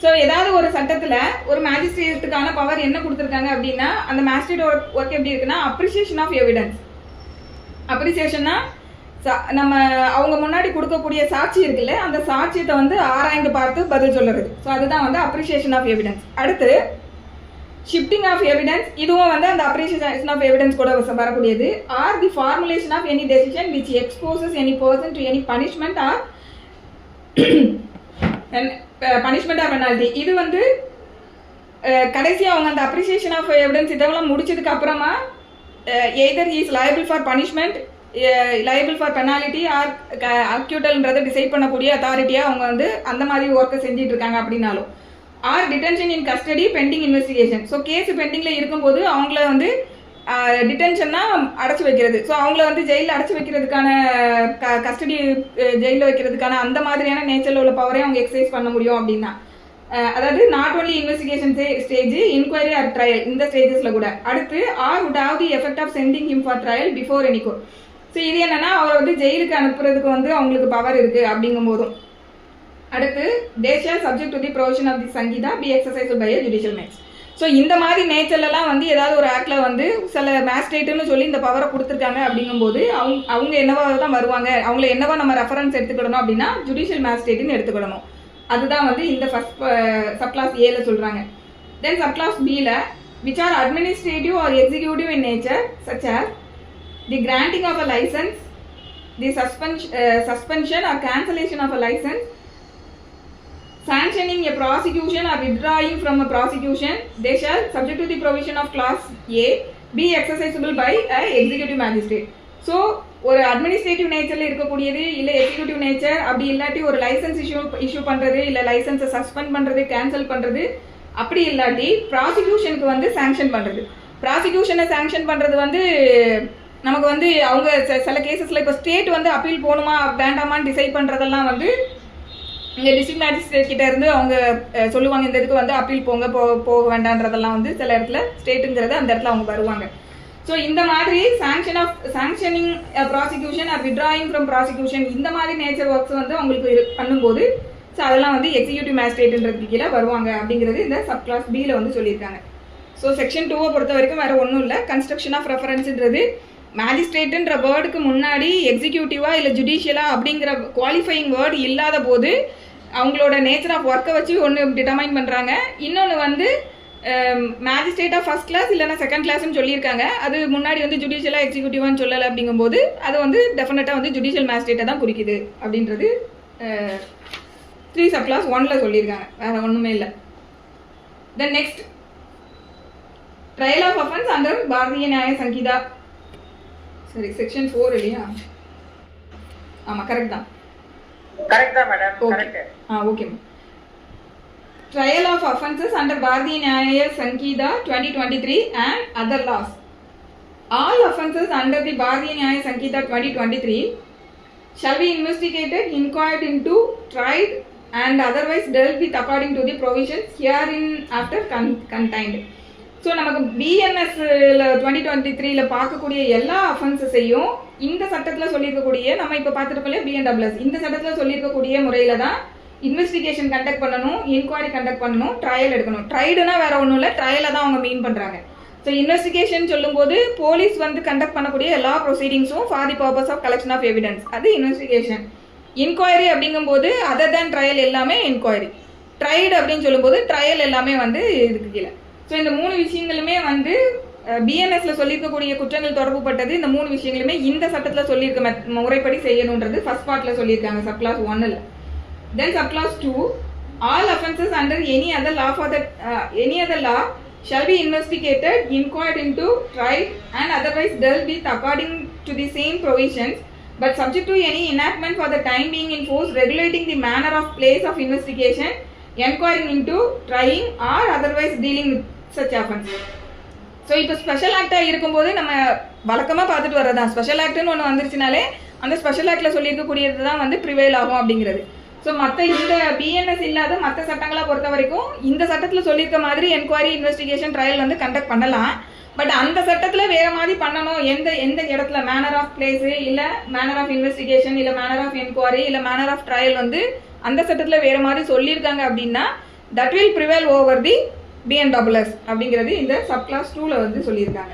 So ஏதாவது ஒரு சட்டத்தில் ஒரு மேஜிஸ்ட்ரேட்டுக்கான power என்ன கொடுத்துருக்காங்க அப்படின்னா, அந்த magistrate work எப்படி இருக்குன்னா, அப்ரிசியேஷன் ஆஃப் எவிடன்ஸ். அப்ரிசியேஷன்னா நம்ம அவங்க முன்னாடி கொடுக்கக்கூடிய சாட்சி இருக்குல்ல, அந்த சாட்சியத்தை வந்து ஆராய்ந்து பார்த்து பதில் சொல்லுறது. ஸோ அதுதான் வந்து அப்ரிசியேஷன் ஆஃப் எவிடன்ஸ். அடுத்து ஷிஃப்டிங் ஆஃப் எவிடன்ஸ், இதுவும் வந்து அந்த அப்ரிசியேஷன் ஆஃப் எவிடன்ஸ் கூட வரக்கூடியது. Or the formulation of any decision which exposes any person to any punishment or punishment or penalty. இது வந்து கடைசியாக அவங்க அந்த அப்ரிசியேஷன் ஆஃப் எவிடன்ஸ் இதெல்லாம் முடிச்சதுக்கு அப்புறமா either he is liable for punishment, liable for penalty or அக்யூட்டல்ன்றதை டிசைட் பண்ணக்கூடிய அத்தாரிட்டியாக அவங்க வந்து அந்த மாதிரி ஒர்க்கை செஞ்சுட்டு இருக்காங்க அப்படின்னாலும், or detention in custody pending investigation. So case பெண்டிங்கில் இருக்கும்போது அவங்கள வந்து டிடென்ஷன்னா அடைச்சி வைக்கிறது. ஸோ அவங்கள வந்து ஜெயிலில் அடைச்சி வைக்கிறதுக்கான கஸ்டடி ஜெயிலில் வைக்கிறதுக்கான அந்த மாதிரியான நேச்சரில் உள்ள பவரையும் அவங்க எக்ஸசைஸ் பண்ண முடியும் அப்படின்னா, அதாவது not only investigation stage, enquiry or trial, இந்த ஸ்டேஜஸில் கூட. அடுத்து or would have the effect of sending him for trial before any court. So இது என்னன்னா, அவரை வந்து ஜெயிலுக்கு அனுப்புறதுக்கு வந்து அவங்களுக்கு பவர் இருக்கு அப்படிங்கும் போதும். அடுத்து they shall subject to the provision of the Sanhita be exercised by a judicial match. So இந்த மாதிரி நேச்சர்லாம் வந்து ஏதாவது ஒரு ஆக்டில் வந்து சில மேஜிஸ்ட்ரேட்டுன்னு சொல்லி இந்த பவரை கொடுத்துருக்காங்க அப்படிங்கும்போது அவங்க என்னவா தான் வருவாங்க, அவங்கள என்னவா நம்ம ரெஃபரன்ஸ் எடுத்துக்கிடணும் அப்படின்னா ஜுடிஷியல் மேஜிஸ்ட்ரேட்டுன்னு எடுத்துக்கிடணும். அதுதான் வந்து இந்த ஃபர்ஸ்ட் சப் கிளாஸ் ஏல சொல்கிறாங்க. தென் சப் கிளாஸ் பியில் which are administrative or executive in nature such as the granting of a licence, the suspension or cancellation of a licence, sanctioning a prosecution or withdrawing from a prosecution, they shall, subject to the provision of class A, be exercisable by a executive magistrate. So ஒரு administrative நேச்சரில் இருக்கக்கூடியது, இல்லை executive nature, அப்படி இல்லாட்டி ஒரு licence issue பண்ணுறது, இல்லை லைசன்ஸை suspend பண்ணுறது, cancel பண்ணுறது, அப்படி இல்லாட்டி ப்ராசிக்யூஷனுக்கு வந்து சாங்ஷன் பண்ணுறது. ப்ராசிக்யூஷனை சாங்ஷன் பண்ணுறது வந்து நமக்கு வந்து அவங்க சில கேசஸில் இப்போ ஸ்டேட் வந்து அப்பீல் போகணுமா வேண்டாமான்னு டிசைட் பண்ணுறதெல்லாம் வந்து இங்கே டிஸ்ட்ரிக்ட் மேஜிஸ்ட்ரேட் கிட்ட இருந்து அவங்க சொல்லுவாங்க, இந்த இதுக்கு வந்து அப்பீல் போக வேண்டான்றதெல்லாம் வந்து சில இடத்துல ஸ்டேட்டுங்கிறது அந்த இடத்துல அவங்க வருவாங்க. ஸோ இந்த மாதிரி sanctioning prosecution or withdrawing from prosecution, இந்த மாதிரி நேச்சர் ஒர்க்ஸ் வந்து அவங்களுக்கு பண்ணும்போது ஸோ அதெல்லாம் வந்து எக்ஸிக்யூட்டிவ் மேஜிஸ்ட்ரேட்ன்றதுக்கு கீழே வருவாங்க அப்படிங்கிறது இந்த சப் கிளாஸ் பியில் வந்து சொல்லியிருக்காங்க. ஸோ செக்ஷன் 2 பொறுத்த வரைக்கும் வேறு ஒன்றும் இல்லை. கன்ஸ்ட்ரக்ஷன் ஆஃப் ரெஃபரன்ஸுன்றது மேஜிஸ்ட்ரேட்டுன்ற வேர்டுக்கு முன்னாடி எக்ஸிக்யூட்டிவா இல்லை ஜுடிஷியலா அப்படிங்கிற குவாலிஃபையிங் வேர்டு இல்லாத போது அவங்களோட நேச்சர் ஆஃப் ஒர்க்கை வச்சு ஒன்று டிட்டர்மைன் பண்ணுறாங்க. இன்னொன்று வந்து மேஜிஸ்ட்ரேட்டாக ஃபர்ஸ்ட் கிளாஸ் இல்லைனா செகண்ட் கிளாஸ்ன்னு சொல்லியிருக்காங்க. அது முன்னாடி வந்து ஜுடிஷியலாக எக்ஸிக்யூட்டிவான்னு சொல்லலை அப்படிங்கும்போது அது வந்து டெஃபினட்டாக வந்து ஜுடிஷியல் மேஜிஸ்ட்ரேட்டை தான் குறிக்குது அப்படின்றது 3 சப் கிளாஸ் 1ல் சொல்லியிருக்காங்க. வேறு ஒன்றுமே இல்லை. Then next trial of offence under Bharatiya Nyaya Sanhita, சரி செக்ஷன் 4 இல்லையா? ஆமாம் கரெக்ட் தான். கரெக்ட் தான் madam. Correct. Okay. Trial of offences under Bharatiya Nyaya Sanhita 2023 and other laws. All offences under the Bharatiya Nyaya Sanhita 2023 shall be investigated, inquired into, tried and otherwise dealt with according to the provisions herein after contained. So நமக்கு பிஎன்எஸ்ல 2023 பார்க்கக்கூடிய எல்லா அஃபென்சஸையும் இந்த சட்டத்தில் சொல்லியிருக்கக்கூடிய, நம்ம இப்போ பார்த்துருக்கோம் பிஎன்டபிள்எஸ், இந்த சட்டத்தில் சொல்லியிருக்கக்கூடிய முறையில் தான் இன்வெஸ்டிகேஷன் கண்டக்ட் பண்ணணும், இன்கொயரி கண்டக்ட் பண்ணணும், ட்ரையல் எடுக்கணும். ட்ரைடுனா வேற ஒன்றும் இல்லை, ட்ரையலை தான் அவங்க மீன் பண்ணுறாங்க. ஸோ இன்வெஸ்டிகேஷன் சொல்லும்போது போலீஸ் வந்து கண்டக்ட் பண்ணக்கூடிய எல்லா ப்ரொசீடிங்ஸும் for the purpose of collection of evidence, அது இன்வெஸ்டிகேஷன். இன்கொயரி அப்படிங்கும்போது அதர் தேன் ட்ரையல் எல்லாமே இன்கொயரி. ட்ரைடு அப்படின்னு சொல்லும்போது ட்ரையல் எல்லாமே வந்து இதுக்கு கீழே. ஸோ இந்த 3 விஷயங்களுமே வந்து பிஎன்எஸ்ல சொல்லியிருக்கக்கூடிய குற்றங்கள் தொடர்பு பட்டது. இந்த 3 விஷயங்களுமே இந்த சட்டத்தில் சொல்லியிருக்க முறைப்படி செய்யணுன்றது ஃபர்ஸ்ட் பார்ட்ல சொல்லியிருக்காங்க சப் கிளாஸ் 1ல். Then sub clause 2, all offences under any other law for that any other law shall be investigated, inquired into, tried and otherwise dealt with according to the same provisions but subject to any enactment for the time being in force regulating the manner of place of investigation, enquiring into trying or otherwise dealing with such offence. So இப்போ special ஆக்டாக இருக்கும்போது நம்ம வழக்கமாக பார்த்துட்டு வர்றதான் special ஆக்ட்னு ஒன்று வந்துருச்சுனாலே அந்த special ஆக்டில் சொல்லியிருக்கக்கூடியது தான் வந்து ப்ரிவேல் ஆகும் அப்படிங்கிறது. ஸோ மற்ற இந்த பிஎன்எஸ் இல்லாத மற்ற சட்டங்களை பொறுத்த வரைக்கும் இந்த சட்டத்தில் சொல்லியிருக்க மாதிரி என்கொயரி இன்வெஸ்டிகேஷன் ட்ரையல் வந்து கண்டக்ட் பண்ணலாம். பட் அந்த சட்டத்தில் வேறு மாதிரி பண்ணணும், எந்த இடத்துல மேனர் ஆஃப் பிளேஸு இல்லை மேனர் ஆஃப் இன்வெஸ்டிகேஷன் இல்லை மேனர் ஆஃப் என்கொயரி இல்லை மேனர் ஆஃப் ட்ரையல் வந்து அந்த சட்டத்தில் வேறு மாதிரி சொல்லியிருக்காங்க அப்படின்னா that will prevail over the BNSS அப்படிங்கிறது இந்த சப்கிளாஸ் 2ல வந்து சொல்லியிருக்காங்க.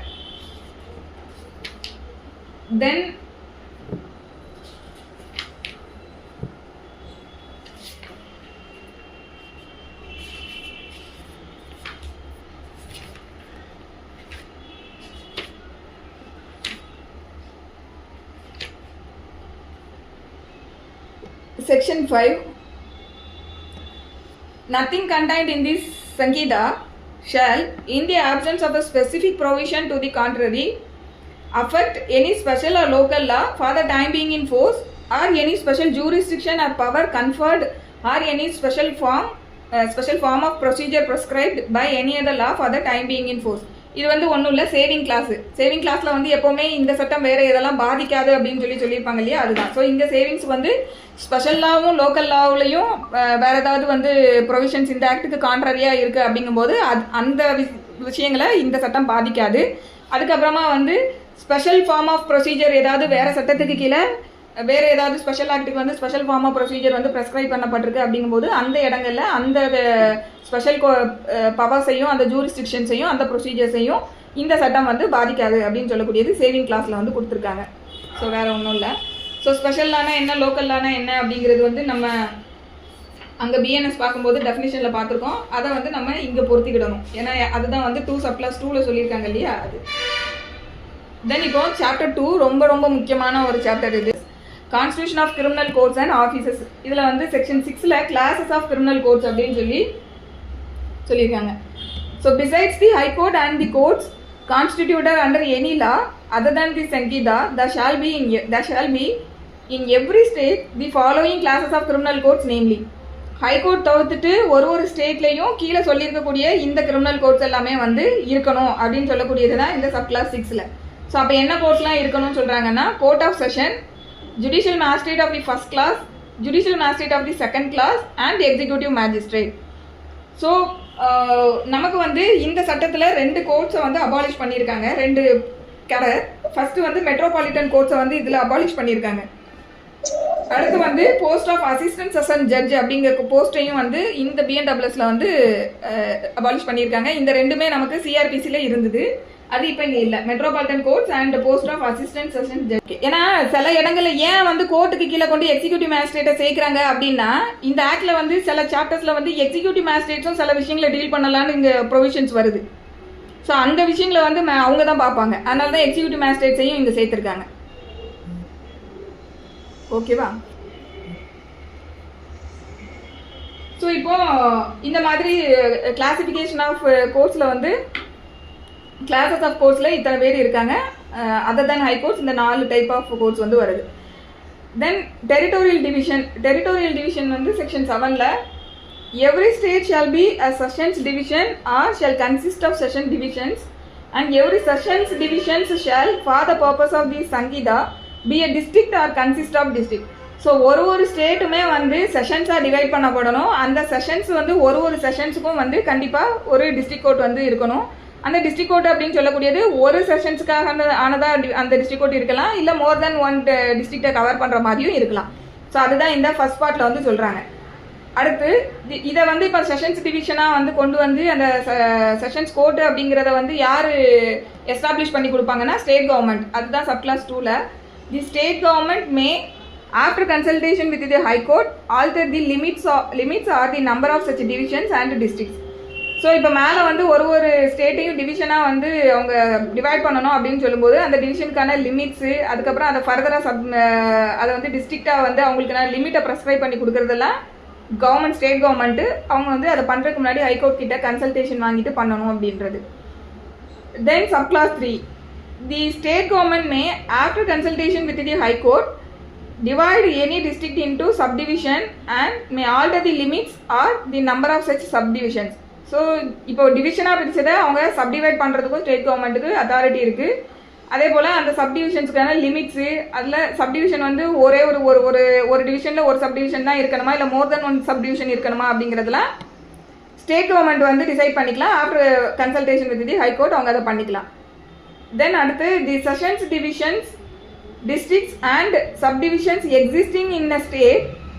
தென் Section 5. Nothing contained in this Sanhita shall, in the absence of a specific provision to the contrary, affect any special or local law for the time being in force, or any special jurisdiction or power conferred, or any special form of procedure prescribed by any other law for the time being in force. இது வந்து ஒன்றும் இல்லை, saving கிளாஸில் வந்து எப்போவுமே இந்த சட்டம் வேறு இதெல்லாம் பாதிக்காது அப்படின்னு சொல்லியிருப்பாங்க இல்லையா, அதுதான். ஸோ இந்த சேவிங்ஸ் வந்து ஸ்பெஷல் லாவும் லோக்கல் லாவுலையும் வேறு ஏதாவது வந்து ப்ரொவிஷன்ஸ் இந்த ஆக்டுக்கு கான்ட்ரரியாக இருக்குது அப்படிங்கும்போது அந்த விஷயங்களை இந்த சட்டம் பாதிக்காது. அதுக்கப்புறமா வந்து ஸ்பெஷல் ஃபார்ம் ஆஃப் ப்ரொசீஜர் ஏதாவது வேறு சட்டத்துக்கு கீழே வேறு ஏதாவது ஸ்பெஷல் ஆக்டுக்கு வந்து ஸ்பெஷல் ஃபார்ம் ஆஃப் ப்ரொசீஜர் வந்து ப்ரெஸ்கிரைப் பண்ணப்பட்டிருக்கு அப்படிங்கும்போது அந்த இடங்களில் அந்த ஸ்பெஷல் பவர்ஸையும் அந்த ஜூரிஸ்டிக்ஷன்ஸையும் அந்த ப்ரொசீஜர்ஸையும் இந்த சட்டம் வந்து பாதிக்காது அப்படின்னு சொல்லக்கூடியது சேவிங் கிளாஸில் வந்து கொடுத்துருக்காங்க. ஸோ வேறு ஒன்றும் இல்லை. ஸோ ஸ்பெஷல்லானா என்ன, லோக்கல்லானா என்ன அப்படிங்கிறது வந்து நம்ம அங்கே பிஎன்எஸ் பார்க்கும்போது டெஃபினிஷனில் பார்த்துருக்கோம். அதை வந்து நம்ம இங்கே பொருத்திக்கிடணும். ஏன்னா அதுதான் வந்து 2 சப்கிளாஸ் 2ல சொல்லியிருக்காங்க இல்லையா, அது. தென் இப்போ சாப்டர் 2 ரொம்ப முக்கியமான ஒரு சாப்டர் இது, constitution of criminal courts and offices. இதில் வந்து செக்ஷன் 6ல் கிளாஸஸ் ஆஃப் கிரிமினல் கோர்ட்ஸ் அப்படின்னு சொல்லியிருக்காங்க. So besides the high court and the courts constituted under any law other than the Sanhita there shall be in every state the following classes of criminal courts, namely high court தவிர்த்துட்டு ஒரு ஸ்டேட்லேயும் கீழே சொல்லியிருக்கக்கூடிய இந்த criminal courts எல்லாமே வந்து இருக்கணும் அப்படின்னு சொல்லக்கூடியது தான் இந்த சப்கிளாஸ் 6ல். ஸோ அப்போ என்ன கோர்ட்ஸ்லாம் இருக்கணும்னு சொல்கிறாங்கன்னா, court of session, judicial magistrate of the first class, judicial magistrate of the second class and executive magistrate. So நமக்கு வந்து இந்த சட்டத்தில் 2 கோர்ட்ஸை வந்து அபாலிஷ் பண்ணியிருக்காங்க, 2 கடை. ஃபஸ்ட்டு வந்து மெட்ரோபாலிட்டன் கோர்ட்ஸை வந்து இதில் அபாலிஷ் பண்ணியிருக்காங்க. அடுத்து வந்து post of assistant session judge அப்படிங்கிற போஸ்ட்டையும் வந்து இந்த BNSSல வந்து அபாலிஷ் பண்ணியிருக்காங்க. இந்த ரெண்டுமே நமக்கு சிஆர்பிசியில் இருந்தது, அது இப்போ இங்கே இல்லை. Metropolitan courts and post of assistant session judge. ஏன்னா சில இடங்களில் ஏன் வந்து கோர்ட்டுக்கு கீழே கொண்டு எக்ஸிக்யூட்டிவ் மேஜிஸ்ட்ரேட்டை சேர்க்குறாங்க அப்படின்னா, இந்த ஆக்டில் வந்து சில சாப்டர்ஸில் வந்து எக்ஸிக்யூட்டிவ் மேஜிஸ்ட்ரேட்ஸும் சில விஷயங்களை டீல் பண்ணலான்னு இங்கே ப்ரொவிஷன்ஸ் வருது. ஸோ அந்த விஷயங்களை வந்து அவங்க தான் பார்ப்பாங்க. அதனால தான் எக்ஸிக்யூட்டிவ் மேஜிஸ்ட்ரேட்ஸையும் இங்கே சேர்த்துருக்காங்க. ஓகேவா? ஸோ இப்போ இந்த மாதிரி கிளாசிஃபிகேஷன் ஆஃப் கோர்ட்ஸில் வந்து கிளாஸஸ் ஆஃப் கோர்ட்ஸில் இத்தனை பேர் இருக்காங்க. அதர் தேன் ஹை கோர்ட்ஸ் இந்த 4 டைப் ஆஃப் கோர்ட்ஸ் வந்து வருது. தென் டெரிட்டோரியல் டிவிஷன் வந்து செக்ஷன் 7ல் every state shall be a sessions division or shall consist of session divisions and every sessions divisions shall for the purpose of the Sanhita be a district or consist of district. So ஒரு ஸ்டேட்டுமே வந்து செஷன்ஸாக divide பண்ணப்படணும். அந்த sessions வந்து ஒரு செஷன்ஸுக்கும் வந்து கண்டிப்பாக ஒரு district court வந்து இருக்கணும். அந்த டிஸ்ட்ரிக்ட் கோர்ட் அப்படின்னு சொல்லக்கூடியது ஒரு செஷன்ஸுக்காக ஆனதா அந்த டிஸ்ட்ரிக்ட் கோர்ட் இருக்கலாம், இல்லை மோர் தென் 1 டிஸ்ட்ரிக்டை கவர் பண்ணுற மாதிரியும் இருக்கலாம். ஸோ அதுதான் இந்த ஃபர்ஸ்ட் பார்ட்டில் வந்து சொல்கிறாங்க. அடுத்து இதை வந்து இப்போ செஷன்ஸ் டிவிஷனாக வந்து கொண்டு வந்து அந்த செஷன்ஸ் கோர்ட்டு அப்படிங்கிறத வந்து யார் எஸ்டாப்ளிஷ் பண்ணி கொடுப்பாங்கன்னா ஸ்டேட் கவர்மெண்ட். அதுதான் சப்கிளாஸ் 2ல். The state government may after consultation with the high court alter the limits or the number of such divisions and districts. So இப்போ மேலே வந்து ஒரு ஸ்டேட்டையும் டிவிஷனாக வந்து அவங்க டிவைட் பண்ணணும் அப்படின்னு சொல்லும்போது அந்த டிவிஷனுக்கான லிமிட்ஸு, அதுக்கப்புறம் அதை ஃபர்தராக அதை வந்து டிஸ்ட்ரிக்டாக வந்து அவங்களுக்கான லிமிட்டை ப்ரெஸ்கிரைப் பண்ணி கொடுக்குறதெல்லாம் ஸ்டேட் கவர்மெண்ட்டு அவங்க வந்து அதை பண்ணுறதுக்கு முன்னாடி ஹைகோர்ட் கிட்ட கன்சல்டேஷன் வாங்கிட்டு பண்ணணும் அப்படின்றது. Then subclause 3, the state government may after consultation with the high court divide any district into subdivision and may alter the limits or the number of such subdivisions. So இப்போ டிவிஷனாக பிரிச்சதை அவங்க subdivide பண்ணுறதுக்கும் state கவர்மெண்ட்டுக்கு authority இருக்குது. அதே போல் அந்த சப்டிவிஷன்ஸ்க்கான limits, அதில் subdivision வந்து ஒரே ஒரு ஒரு ஒரு டிவிஷனில் ஒரு சப்டிவிஷன் தான் இருக்கணுமா இல்லை மோர் தென் ஒன் சப்டிவிஷன் இருக்கணுமா அப்படிங்கிறதுலாம் ஸ்டேட் கவர்மெண்ட் வந்து டிசைட் பண்ணிக்கலாம். After consultation with the high court அவங்க அதை பண்ணிக்கலாம். தென் அடுத்து the sessions divisions districts and subdivisions existing in a state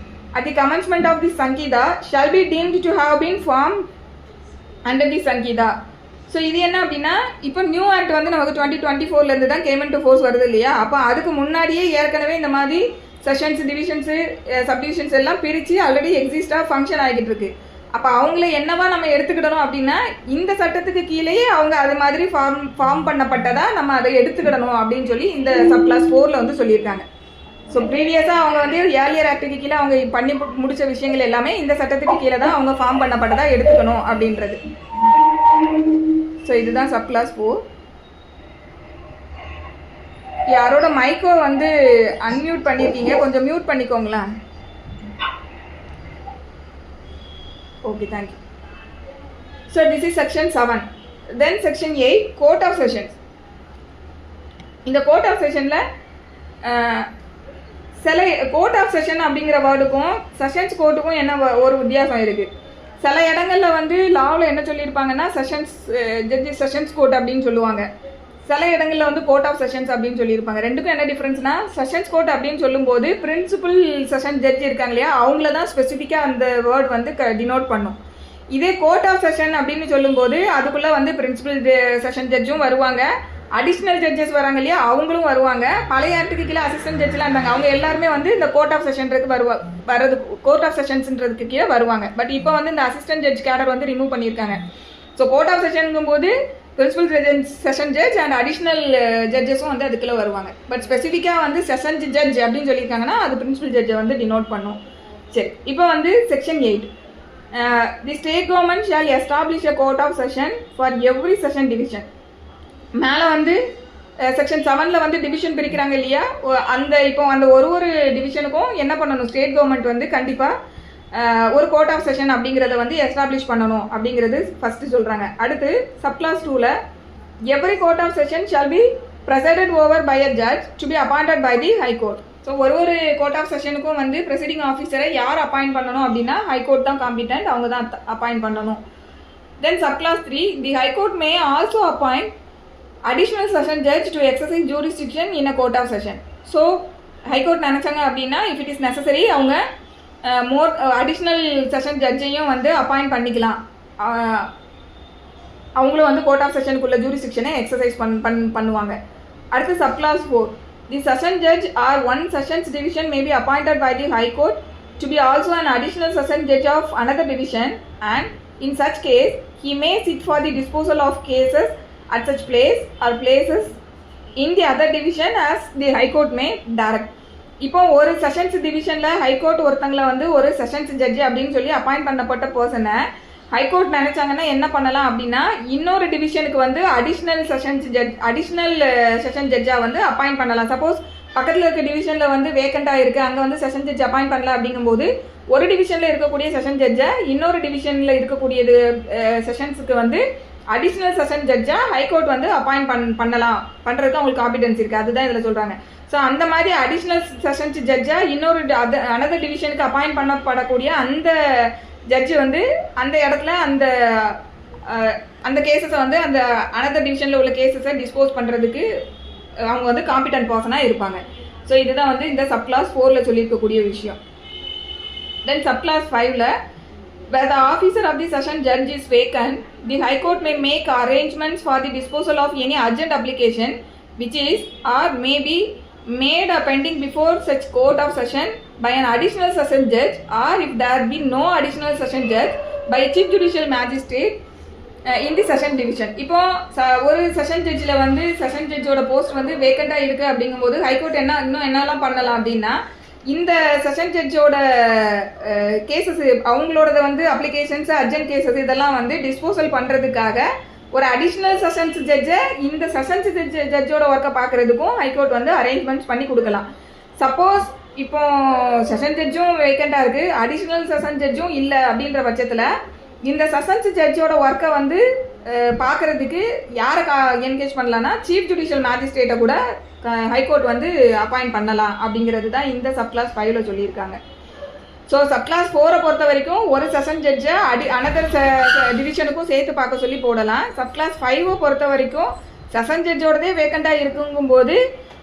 at the commencement of the Sankida shall be deemed to have been formed under the Sankida. So இது என்ன அப்படின்னா, இப்போ new act வந்து நமக்கு 2024 தான் கேம் இன்டு ஃபோர்ஸ் வருது இல்லையா. அப்போ அதுக்கு முன்னாடியே ஏற்கனவே இந்த மாதிரி செஷன்ஸ் டிவிஷன்ஸு சப்டிவிஷன்ஸ் எல்லாம் பிரித்து ஆல்ரெடி எக்ஸிஸ்டாக ஃபங்க்ஷன் ஆகிட்டு இருக்கு. அப்போ அவங்கள என்னவா நம்ம எடுத்துக்கிடணும் அப்படின்னா, இந்த சட்டத்துக்கு கீழேயே அவங்க அது மாதிரி ஃபார்ம் பண்ணப்பட்டதா நம்ம அதை எடுத்துக்கிடணும் அப்படின்னு சொல்லி இந்த சப்கிளாஸ் 4ல் வந்து சொல்லியிருக்காங்க. ஸோ ப்ரீவியஸாக அவங்க வந்து ஏர்லியர் ஆக்டுக்கு கீழே அவங்க பண்ணி முடிச்ச விஷயங்கள் எல்லாமே இந்த சட்டத்துக்கு கீழே தான் அவங்க ஃபார்ம் பண்ணப்பட்டதா எடுத்துக்கணும் அப்படின்றது. ஸோ இதுதான் சப்கிளாஸ் 4. யாரோட மைக்கோ வந்து அன்மியூட் பண்ணியிருக்கீங்க, கொஞ்சம் mute பண்ணிக்கோங்களா. Okay, thank you. So this is section 7. Then section 8, court of sessions. இந்த கோர்ட் ஆஃப் செஷனில் சில கோர்ட் ஆஃப் செஷன் அப்படிங்கிற வேர்டுக்கும் செஷன்ஸ் கோர்ட்டுக்கும் என்ன ஒரு வித்தியாசம் இருக்குது. சில இடங்களில் வந்து லாவில் என்ன சொல்லியிருப்பாங்கன்னா செஷன்ஸ் ஜட்ஜஸ் செஷன்ஸ் கோர்ட் அப்படின்னு சொல்லுவாங்க. சில இடங்களில் வந்து கோர்ட் ஆஃப் செஷன்ஸ் அப்படின்னு சொல்லியிருப்பாங்க. ரெண்டுக்கும் என்ன டிஃப்ரென்ஸ்னா, செஷன்ஸ் கோர்ட் அப்படின்னு சொல்லும்போது பிரின்சிபல் செஷன் ஜட்ஜ் இருக்காங்க இல்லையா, அவங்கள தான் ஸ்பெசிஃபிக்காக அந்த வேர்ட் வந்து டினோட் பண்ணும். இதே கோர்ட் ஆஃப் செஷன் அப்படின்னு சொல்லும்போது அதுக்குள்ளே வந்து பிரின்சிபல் செஷன் ஜட்ஜும் வருவாங்க, அடிஷ்னல் ஜட்ஜஸ் வராங்க இல்லையா அவங்களும் வருவாங்க. பழைய ஆக்டுக்கு கீழே அசிஸ்டன்ட் ஜட்ஜ்லாம் இருந்தாங்க, அவங்க எல்லாருமே வந்து இந்த கோர்ட் ஆஃப் செஷன்றதுக்கு வர்றது கோர்ட் ஆஃப் செஷன்ஸ்ன்றதுக்கு கீழே வருவாங்க. பட் இப்போ வந்து இந்த அசிஸ்டன்ட் ஜட்ஜ் கேடர் வந்து ரிமூவ் பண்ணியிருக்காங்க. ஸோ கோர்ட் ஆஃப் செஷனுங்கும் போது principal session judge and additional ஜட்ஜஸும் வந்து அதுக்குள்ளே வருவாங்க. பட் ஸ்பெசிஃபிக்காக வந்து செஷன் ஜட்ஜ் அப்படின்னு சொல்லியிருக்காங்கன்னா அது பிரின்சிபல் ஜட்ஜை வந்து டினோட் பண்ணும். சரி, இப்போ வந்து section 8, the state government shall establish a court of session for every session division. மேலே வந்து செக்ஷன் 7ல் வந்து டிவிஷன் பிரிக்கிறாங்க இல்லையா, அந்த இப்போ அந்த ஒரு டிவிஷனுக்கும் என்ன பண்ணணும், ஸ்டேட் கவர்மெண்ட் வந்து கண்டிப்பாக ஒரு கோர்ட் ஆஃப் செஷன் அப்படிங்கிறத வந்து எஸ்டாப்ளிஷ் பண்ணணும் அப்படிங்கிறது ஃபஸ்ட்டு சொல்கிறாங்க. அடுத்து சப்கிளாஸ் 2ல் every court of session shall be presided over by a judge to be appointed by the high court. So ஒரு கோர்ட் ஆஃப் செஷனுக்கும் வந்து ப்ரெசிடிங் ஆஃபீஸரை யார் அப்பாயிண்ட் பண்ணணும் அப்படின்னா ஹைகோர்ட் தான் காம்பிடென்ட், அவங்க தான் அப்பாயிண்ட் பண்ணணும். Then subclause 3, the high court may also appoint additional session judge to exercise jurisdiction in a court of session. So high court நினச்சாங்க அப்படின்னா இஃப் இட் இஸ் நெசசரி அவங்க அடிஷ்னல் செஷன் ஜட்ஜையும் வந்து அப்பாயிண்ட் பண்ணிக்கலாம். அவங்களும் வந்து கோர்ட் ஆஃப் செஷனுக்குள்ள ஜூரிஸ்டிக்ஷனை எக்ஸசைஸ் பண்ணுவாங்க. அடுத்து subclause 4, the session judge or one sessions division may be appointed by the high court to be also an additional session judge of another division and in such case he may sit for the disposal of cases at such place or places in the other division as the high court may direct. இப்போ ஒரு sessions டிவிஷனில் high court ஒருத்தங்களை வந்து ஒரு sessions ஜட்ஜி அப்படின்னு சொல்லி appoint பண்ணப்பட்ட பர்சனை ஹைகோர்ட் நினைச்சாங்கன்னா என்ன பண்ணலாம் அப்படின்னா இன்னொரு டிவிஷனுக்கு வந்து அடிஷ்னல் செஷன் ஜட்ஜாக வந்து அப்பாயிண்ட் பண்ணலாம். சப்போஸ் பக்கத்தில் இருக்க டிவிஷனில் வந்து வேக்கண்டாக இருக்குது, அங்கே வந்து செஷன் ஜட்ஜ் அப்பாயிண்ட் பண்ணலாம் அப்படிங்கும்போது ஒரு டிவிஷனில் இருக்கக்கூடிய செஷன் ஜட்ஜை இன்னொரு டிவிஷனில் இருக்கக்கூடியது செஷன்ஸுக்கு வந்து அடிஷ்னல் செஷன் ஜட்ஜாக ஹைகோர்ட் வந்து அப்பாயிண்ட் பண்ணுறதுக்கு அவங்களுக்கு காம்பிடன்ஸ் இருக்குது. அதுதான் இதில் சொல்கிறாங்க. ஸோ அந்த மாதிரி அடிஷ்னல் செஷன்ஸ் ஜட்ஜாக இன்னொரு another டிவிஷனுக்கு அப்பாயிண்ட் பண்ணப்படக்கூடிய அந்த ஜட்ஜு வந்து அந்த இடத்துல அந்த கேசஸை வந்து அந்த another டிவிஷனில் உள்ள கேசஸை டிஸ்போஸ் பண்ணுறதுக்கு அவங்க வந்து காம்பிடன்ட் பர்சனாக இருப்பாங்க. ஸோ இதுதான் வந்து இந்த சப்கிளாஸ் 4ல் சொல்லியிருக்கக்கூடிய விஷயம். தென் subclass 5ல் where the officer of the session judge is vacant, the High Court may make arrangements for the disposal of any urgent application which is or may be made pending before such court of session by an additional session judge or if there be no additional session judge by a chief judicial magistrate in the session division. இப்போ ஒரு session ஜட்ஜில் வந்து session ஜட்ஜோட post வந்து வேக்கண்டாக இருக்குது அப்படிங்கும்போது high court என்னெல்லாம் பண்ணலாம் அப்படின்னா இந்த செஷன் ஜட்ஜோட கேசஸ் அவங்களோட வந்து அப்ளிகேஷன்ஸ் அர்ஜென்ட் கேசஸ் இதெல்லாம் வந்து டிஸ்போசல் பண்ணுறதுக்காக ஒரு அடிஷ்னல் செஷன்ஸ் ஜட்ஜை இந்த செஷன்ஸ் ஜட்ஜோட ஒர்க்கை பார்க்குறதுக்கும் ஹைகோர்ட் வந்து அரேஞ்ச்மெண்ட்ஸ் பண்ணி கொடுக்கலாம். சப்போஸ் இப்போ செஷன் ஜட்ஜும் வேக்கண்டாக இருக்குது, அடிஷ்னல் செஷன் ஜட்ஜும் இல்லை அப்படின்ற பட்சத்தில் இந்த செஷன்ஸ் ஜட்ஜோட ஒர்க்கை வந்து பார்க்குறதுக்கு யாரை என்கேஜ் பண்ணலான்னா சீஃப் ஜுடிஷியல் மேஜிஸ்ட்ரேட்டை கூட ஹைகோர்ட் வந்து அப்பாயிண்ட் பண்ணலாம் அப்படிங்கிறது தான் இந்த சப்கிளாஸ் 5ல சொல்லியிருக்காங்க. ஸோ சப்கிளாஸ் 4 பொறுத்த வரைக்கும் ஒரு செஷன் ஜட்ஜை அனதர் டிவிஷனுக்கும் சேர்த்து பார்க்க சொல்லி போடலாம். சப்கிளாஸ் 5 பொறுத்த வரைக்கும் செஷன் ஜட்ஜோடதே வேக்கண்டாக இருக்குங்கும்போது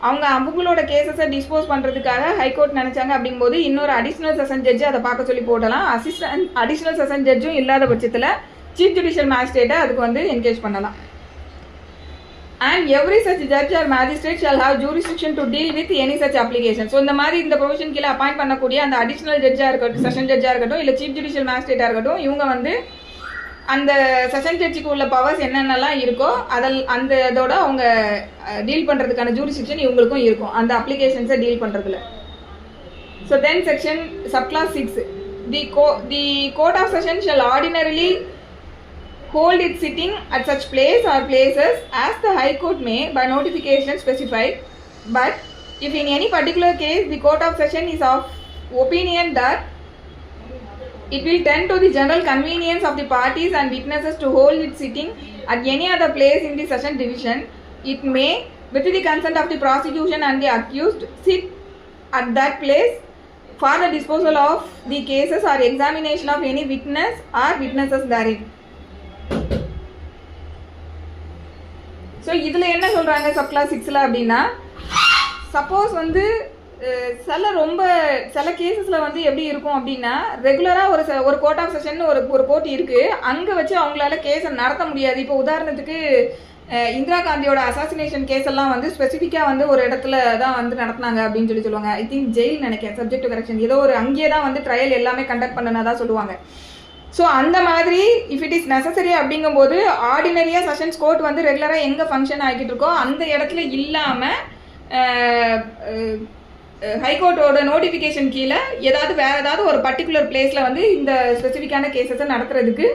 அவங்களோட கேசஸை டிஸ்போஸ் பண்ணுறதுக்காக ஹைகோர்ட் நினச்சாங்க அப்படிங்கும்போது இன்னொரு அடிஷ்னல் செஷன் ஜட்ஜு அதை பார்க்க சொல்லி போடலாம். அடிஷ்னல் செஷன் ஜட்ஜும் இல்லாத பட்சத்தில் சீஃப் ஜுடிஷியல் மேஜிஸ்ட்ரேட்டை அதுக்கு வந்து என்கேஜ் பண்ணலாம். And every such judge or magistrate shall have jurisdiction to deal with any such application. So இந்த மாதிரி இந்த ப்ரொவிஷன் கீழே அப்பாயிண்ட் பண்ணக்கூடிய அந்த அடிஷ்னல் ஜட்ஜாக இருக்கட்டும், செஷன் ஜட்ஜாக இருக்கட்டும், இல்லை சீஃப் ஜுடிஷியல் மேஜிஸ்ட்ரேட்டாக இருக்கட்டும், இவங்க வந்து அந்த செஷன் ஜட்ஜுக்கு உள்ள பவர்ஸ் என்னென்னலாம் இருக்கோ அந்த இதோட அவங்க டீல் பண்ணுறதுக்கான ஜூரிஸ்டிக்ஷன் இவங்களுக்கும் இருக்கும் அந்த அப்ளிகேஷன்ஸை டீல் பண்ணுறதுல. So then section subclause 6, the court of session shall ordinarily hold its sitting at such place or places as the High Court may by notification specify, but if in any particular case the Court of Session is of opinion that it will tend to the general convenience of the parties and witnesses to hold its sitting at any other place in the session division, it may, with the consent of the prosecution and the accused, sit at that place for the disposal of the cases or examination of any witness or witnesses therein. So இதில் என்ன சொல்கிறாங்க subclass 6ல் அப்படின்னா, suppose வந்து சில கேசஸில் வந்து எப்படி இருக்கும் அப்படின்னா, ரெகுலராக ஒரு கோர்ட் ஆஃப் செஷன் ஒரு கோர்ட் இருக்குது, அங்கே வச்சு அவங்களால கேஸை நடத்த முடியாது. இப்போ உதாரணத்துக்கு இந்திரா காந்தியோட அசாசினேஷன் கேஸ் எல்லாம் வந்து ஸ்பெசிஃபிக்காக வந்து ஒரு இடத்துல தான் வந்து நடத்தினாங்க அப்படின்னு சொல்லுவாங்க. ஐ திங்க் ஜெயில் நினைக்கிறேன், சப்ஜெக்ட் டு கரெக்ஷன், ஏதோ ஒரு அங்கேயே தான் வந்து ட்ரையல் எல்லாமே கண்டக்ட் பண்ணனா சொல்லுவாங்க. ஸோ அந்த மாதிரி இஃப் இட் இஸ் நெசசரி அப்படிங்கும்போது ஆர்டினரியாக செஷன்ஸ் கோர்ட் வந்து ரெகுலராக எங்கே ஃபங்க்ஷன் ஆகிட்டு இருக்கோ அந்த இடத்துல இல்லாமல் ஹைகோர்ட்டோட நோட்டிஃபிகேஷன் கீழே வேறு ஏதாவது ஒரு பர்டிகுலர் பிளேஸில் வந்து இந்த ஸ்பெசிஃபிக்கான கேசஸை நடத்துறதுக்கு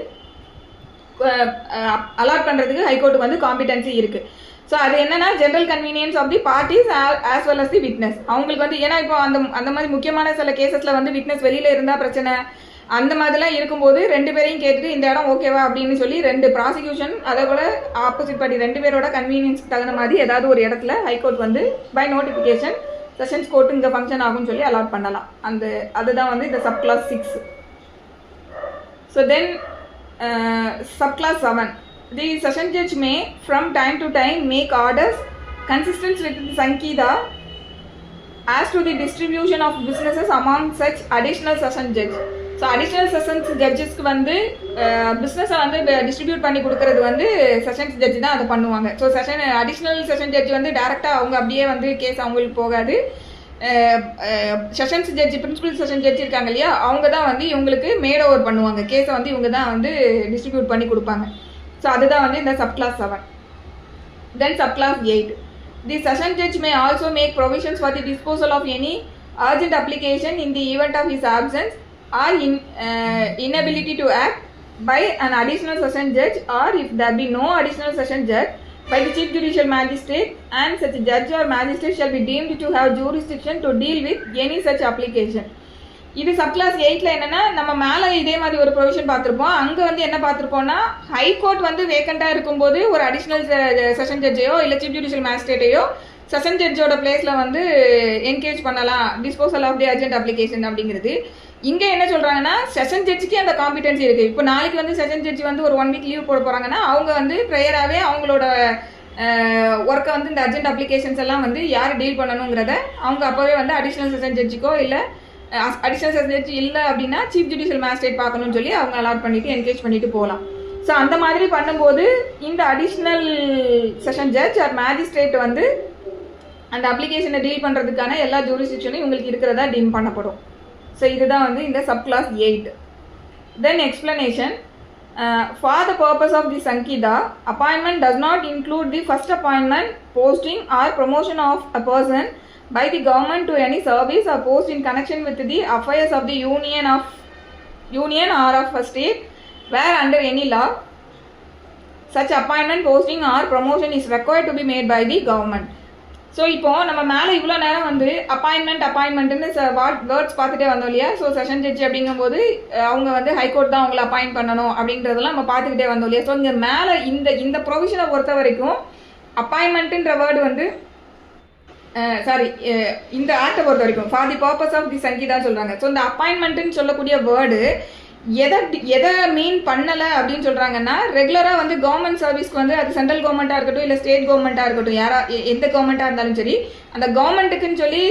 அலாட் பண்ணுறதுக்கு ஹைகோர்ட்டுக்கு வந்து காம்பிடன்சி இருக்குது. ஸோ அது என்னன்னா general convenience of the parties as well as the witness. அவங்களுக்கு வந்து ஏன்னா இப்போ அந்த மாதிரி முக்கியமான சில கேசஸில் வந்து விட்னஸ் வெளியில் இருந்தால் பிரச்சனை, அந்த மாதிரிலாம் இருக்கும்போது 2 பேரையும் கேட்டுட்டு இந்த இடம் ஓகேவா அப்படின்னு சொல்லி 2 ப்ராசிக்யூஷன் அதை கூட ஆப்போசிட் பார்ட்டி 2 பேரோட கன்வீனியன்ஸ்க்கு தகுந்த மாதிரி ஏதாவது ஒரு இடத்துல ஹைகோர்ட் வந்து பை நோட்டிஃபிகேஷன் செஷன்ஸ் கோர்ட்டு இங்கே ஃபங்க்ஷன் ஆகும்னு சொல்லி அலாட் பண்ணலாம். அதுதான் வந்து இந்த subclause 6. So then subclause 7, the session judge may from time to time make orders consistent with the Sanhita as to the distribution of businesses among such additional session judge. So additional sessions ஜட்ஜஸ்க்கு வந்து பிஸ்னஸை வந்து distribute பண்ணி கொடுக்கறது வந்து sessions judge தான் அதை பண்ணுவாங்க. ஸோ அடிஷ்னல் செஷன் ஜட்ஜ் வந்து டேரெக்டாக அவங்க அப்படியே வந்து கேஸ் அவங்களுக்கு போகாது. Sessions judge principal session judge இருக்காங்க இல்லையா, அவங்க தான் வந்து இவங்களுக்கு மேட் ஓவர் பண்ணுவாங்க, கேஸை வந்து இவங்க தான் வந்து டிஸ்ட்ரிபியூட் பண்ணி கொடுப்பாங்க. ஸோ அதுதான் வந்து இந்த subclause 7. Then subclause 8, the session judge may also make provisions for the disposal of any urgent application in the event of his absence or inability to act by an additional session judge, or if there be no additional session judge, by the chief judicial magistrate, and such judge or magistrate shall be deemed to have jurisdiction to deal with any such application. இது subclass 8ல என்னன்னா, நம்ம மேலே இதே மாதிரி ஒரு provision பார்த்துருப்போம். அங்கே வந்து என்ன பார்த்துருப்போம்னா, ஹைகோர்ட் வந்து வேக்கண்டாக இருக்கும்போது ஒரு அடிஷ்னல் செஷன் ஜட்ஜையோ இல்லை சீஃப் ஜுடிஷியல் மேஜிஸ்ட்ரேட்டையோ செஷன் ஜட்ஜோட பிளேஸில் வந்து என்கேஜ் பண்ணலாம், disposal of the urgent application அப்படிங்கிறது. இங்கே என்ன சொல்கிறாங்கன்னா, செஷன் ஜட்ஜுக்கே அந்த காம்பிடன்சி இருக்குது. இப்போ நாளைக்கு வந்து செஷன் ஜட்ஜ் வந்து ஒரு 1 வீக் லீவ் போட போகிறாங்கன்னா அவங்க வந்து ப்ரேயராகவே அவங்களோட ஒர்க்கை வந்து இந்த அர்ஜென்ட் அப்ளிகேஷன்ஸ் எல்லாம் வந்து யார் டீல் பண்ணணுங்கிறத அவங்க அப்போவே வந்து அடிஷ்னல் செஷன் ஜட்ஜுக்கோ இல்லை அடிஷ்னல் செஷன் ஜட்ஜ் இல்லை அப்படின்னா சீஃப் ஜுடிஷியல் மேஜிஸ்ட்ரேட் பார்க்கணும்னு சொல்லி அவங்க அலாட் பண்ணிவிட்டு என்கேஜ் பண்ணிட்டு போகலாம். ஸோ அந்த மாதிரி பண்ணும்போது இந்த additional session judge or magistrate வந்து அந்த அப்ளிகேஷனை டீல் பண்ணுறதுக்கான எல்லா ஜூரிஸ்டிக்ஷனும் இவங்களுக்கு இருக்கிறதா டீம் பண்ணப்படும். ஸோ இதுதான் வந்து இந்த subclause 8. Then explanation, for the purpose of the Sanhita, appointment does not include the first appointment, posting or promotion of a person by the government to any service or post in connection with the affairs of the union or of a state where under any law such appointment, posting or promotion is required to be made by the government. So இப்போ நம்ம மேலே இவ்வளோ நேரம் வந்து அப்பாயின்மெண்ட்னு words பார்த்துட்டே வந்தோம் இல்லையா. So session ஜட்ஜி அப்படிங்கும்போது அவங்க வந்து ஹைகோர்ட் தான் அவங்கள அப்பாயிண்ட் பண்ணணும் அப்படின்றதெல்லாம் நம்ம பார்த்துக்கிட்டே வந்தோம் இல்லையா. ஸோ இங்கே மேலே இந்த ப்ரொவிஷனை பொறுத்த வரைக்கும் அப்பாயின்மெண்ட்டுன்ற வேர்டு வந்து இந்த ஆக்டை பொறுத்த வரைக்கும் for the purpose of the Sanhita சொல்கிறாங்க. ஸோ இந்த அப்பாயின்மெண்ட்டுன்னு சொல்லக்கூடிய வேர்டு எதை மீன் பண்ணலை அப்படின்னு சொல்கிறாங்கன்னா, ரெகுலராக வந்து கவர்மெண்ட் சர்வீஸ்க்கு வந்து அது சென்ட்ரல் கவர்மெண்ட்டாக இருக்கட்டும் இல்லை ஸ்டேட் கவர்மெண்ட்டாக இருக்கட்டும், எந்த கவர்மெண்ட்டாக இருந்தாலும் சரி, அந்த கவர்மெண்ட்டுக்குன்னு சொல்லி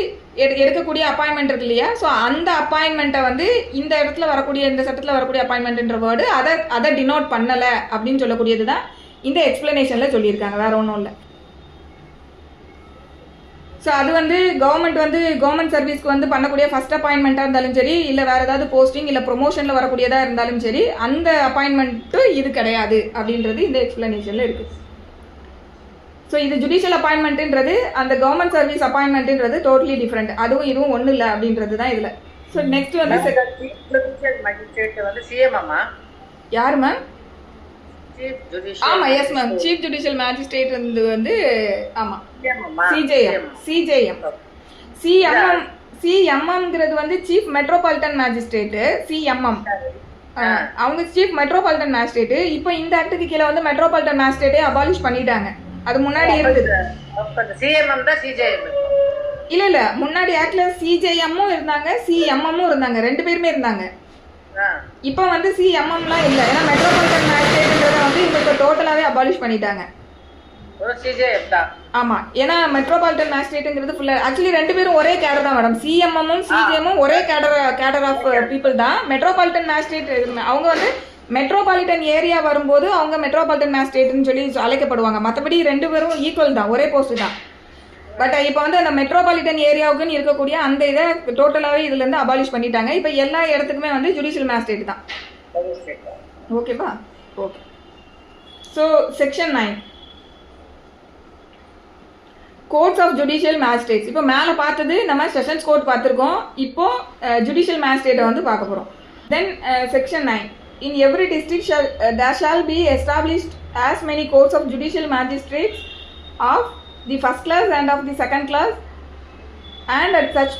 எடுக்கக்கூடிய அப்பாயின்மெண்ட் இருக்கு இல்லையா. ஸோ அந்த அப்பாயின்மெண்ட்டை வந்து இந்த இடத்துல வரக்கூடிய இந்த சட்டத்தில் வரக்கூடிய அப்பாயின்மெண்ட்ன்ற வேர்டு அதை டினோட் பண்ணலை அப்படின்னு சொல்லக்கூடியது தான் இந்த எக்ஸ்பிளனேஷனில் சொல்லியிருக்காங்க, வேற ஒன்றும் இல்லை. ஸோ அது வந்து கவர்மெண்ட் சர்வீஸ்க்கு வந்து பண்ணக்கூடிய ஃபர்ஸ்ட் அப்பாயின்மெண்ட்டாக இருந்தாலும் சரி, இல்லை வேறு ஏதாவது போஸ்டிங் இல்லை ப்ரொமோஷனில் வரக்கூடியதாக இருந்தாலும் சரி, அந்த அப்பாயின்மெண்ட்டு இது கிடையாது அப்படின்றது இந்த எக்ஸ்பிளனேஷனில் இருக்குது. ஸோ இது ஜுடிஷியல் அப்பாயின்மெண்ட்டுன்றது அந்த கவர்மெண்ட் சர்வீஸ் அப்பாயின்மெண்ட்டுன்றது டோட்டலி டிஃப்ரெண்ட். அதுவும் இதுவும் ஒன்றும் இல்லை அப்படின்றது தான் இதில். ஸோ நெக்ஸ்ட் வந்து யார் மேம்? ஆமா, yes ma'am, chief judicial magistrate வந்து ஆமா சிஜேஎம். சிஎம்எம்ங்கிறது வந்து சீஃப் மெட்ரோபாலிட்டன் மேஜிஸ்ட்ரேட். சிஎம்எம் அவங்க சீஃப் மெட்ரோபாலிட்டன் மேஜிஸ்ட்ரேட். இப்போ இந்த ஆக்டுக்கு கீழே வந்து மெட்ரோபாலிட்டன் மேஜிஸ்ட்ரேட்டே அபாலிஷ் பண்ணிட்டாங்க. அது முன்னாடி இருந்தது. இல்ல முன்னாடி ஆக்ட்ல சிஜேஎம்மும் இருந்தாங்க, சிஎம்எம்மும் இருந்தாங்க, ரெண்டு பேருமே இருந்தாங்க. இப்போ வந்து சிஎம்எம்லாம் இல்லை, ஏன்னா மெட்ரோபாலிட்டன் மேஜிஸ்ட்ரேட்ன்றதை வந்து இப்போ டோட்டலாகவே அபாலிஷ் பண்ணிட்டாங்க. ஆமா, ஏன்னா மெட்ரோபாலிட்டன் மேஜிஸ்ட்ரேட்ங்கிறது ஃபுல்லா ஆக்சுவலி ரெண்டு பேரும் ஒரே கேடர் தான் மேடம். சிஎம்எம்மும் சிஜேஎம்மும் ஒரே கேடர் ஆஃப் பீப்புள் தான். மெட்ரோபாலிட்டன் மேஜிஸ்ட்ரேட் அவங்க வந்து மெட்ரோபாலிட்டன் ஏரியா வரும்போது அவங்க மெட்ரோபாலிட்டன் மேஜிஸ்ட்ரேட்னு சொல்லி அழைக்கப்படுவாங்க. மற்றபடி ரெண்டு பேரும் ஈக்குவல் தான், ஒரே போஸ்ட் தான். பட் இப்போ வந்து அந்த மெட்ரோபாலிட்டன் ஏரியாவுக்குன்னு இருக்கக்கூடிய அந்த இதை டோட்டலாகவே இதுலேருந்து அபாலிஷ் பண்ணிட்டாங்க. இப்போ எல்லா இடத்துக்குமே வந்து ஜுடிஷியல் மேஜிஸ்ட்ரேட் தான். ஓகேவா? Okay. So section 9 courts of judicial magistrates. இப்போ மேலே பார்த்தது நம்ம செஷன்ஸ் கோர்ட் பார்த்துருக்கோம். இப்போ ஜுடிஷியல் மேஜிஸ்ட்ரேட்டை வந்து பார்க்க போகிறோம். தென் section 9 in every district there shall be established as many courts of judicial magistrates of the first class and of the second class and at such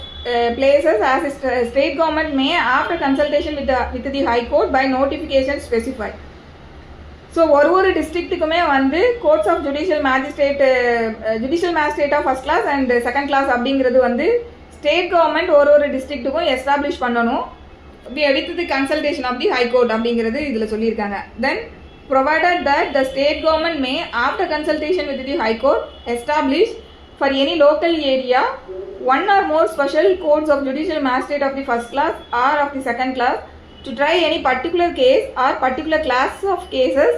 places as state government may after consultation with the high court by notification specify. So ஒரு டிஸ்ட்ரிக்ட்டுக்குமே வந்து courts of judicial magistrate of first class and second class அப்படிங்கிறது வந்து state government ஒரு டிஸ்ட்ரிக்ட்டுக்கும் establish பண்ணணும் with the consultation of the high court அப்படிங்கிறது இதில் சொல்லியிருக்காங்க. Then provided that the state government may after consultation with the high court establish for any local area one or more special courts of judicial magistrate of the first class or of the second class to try any particular case or particular class of cases,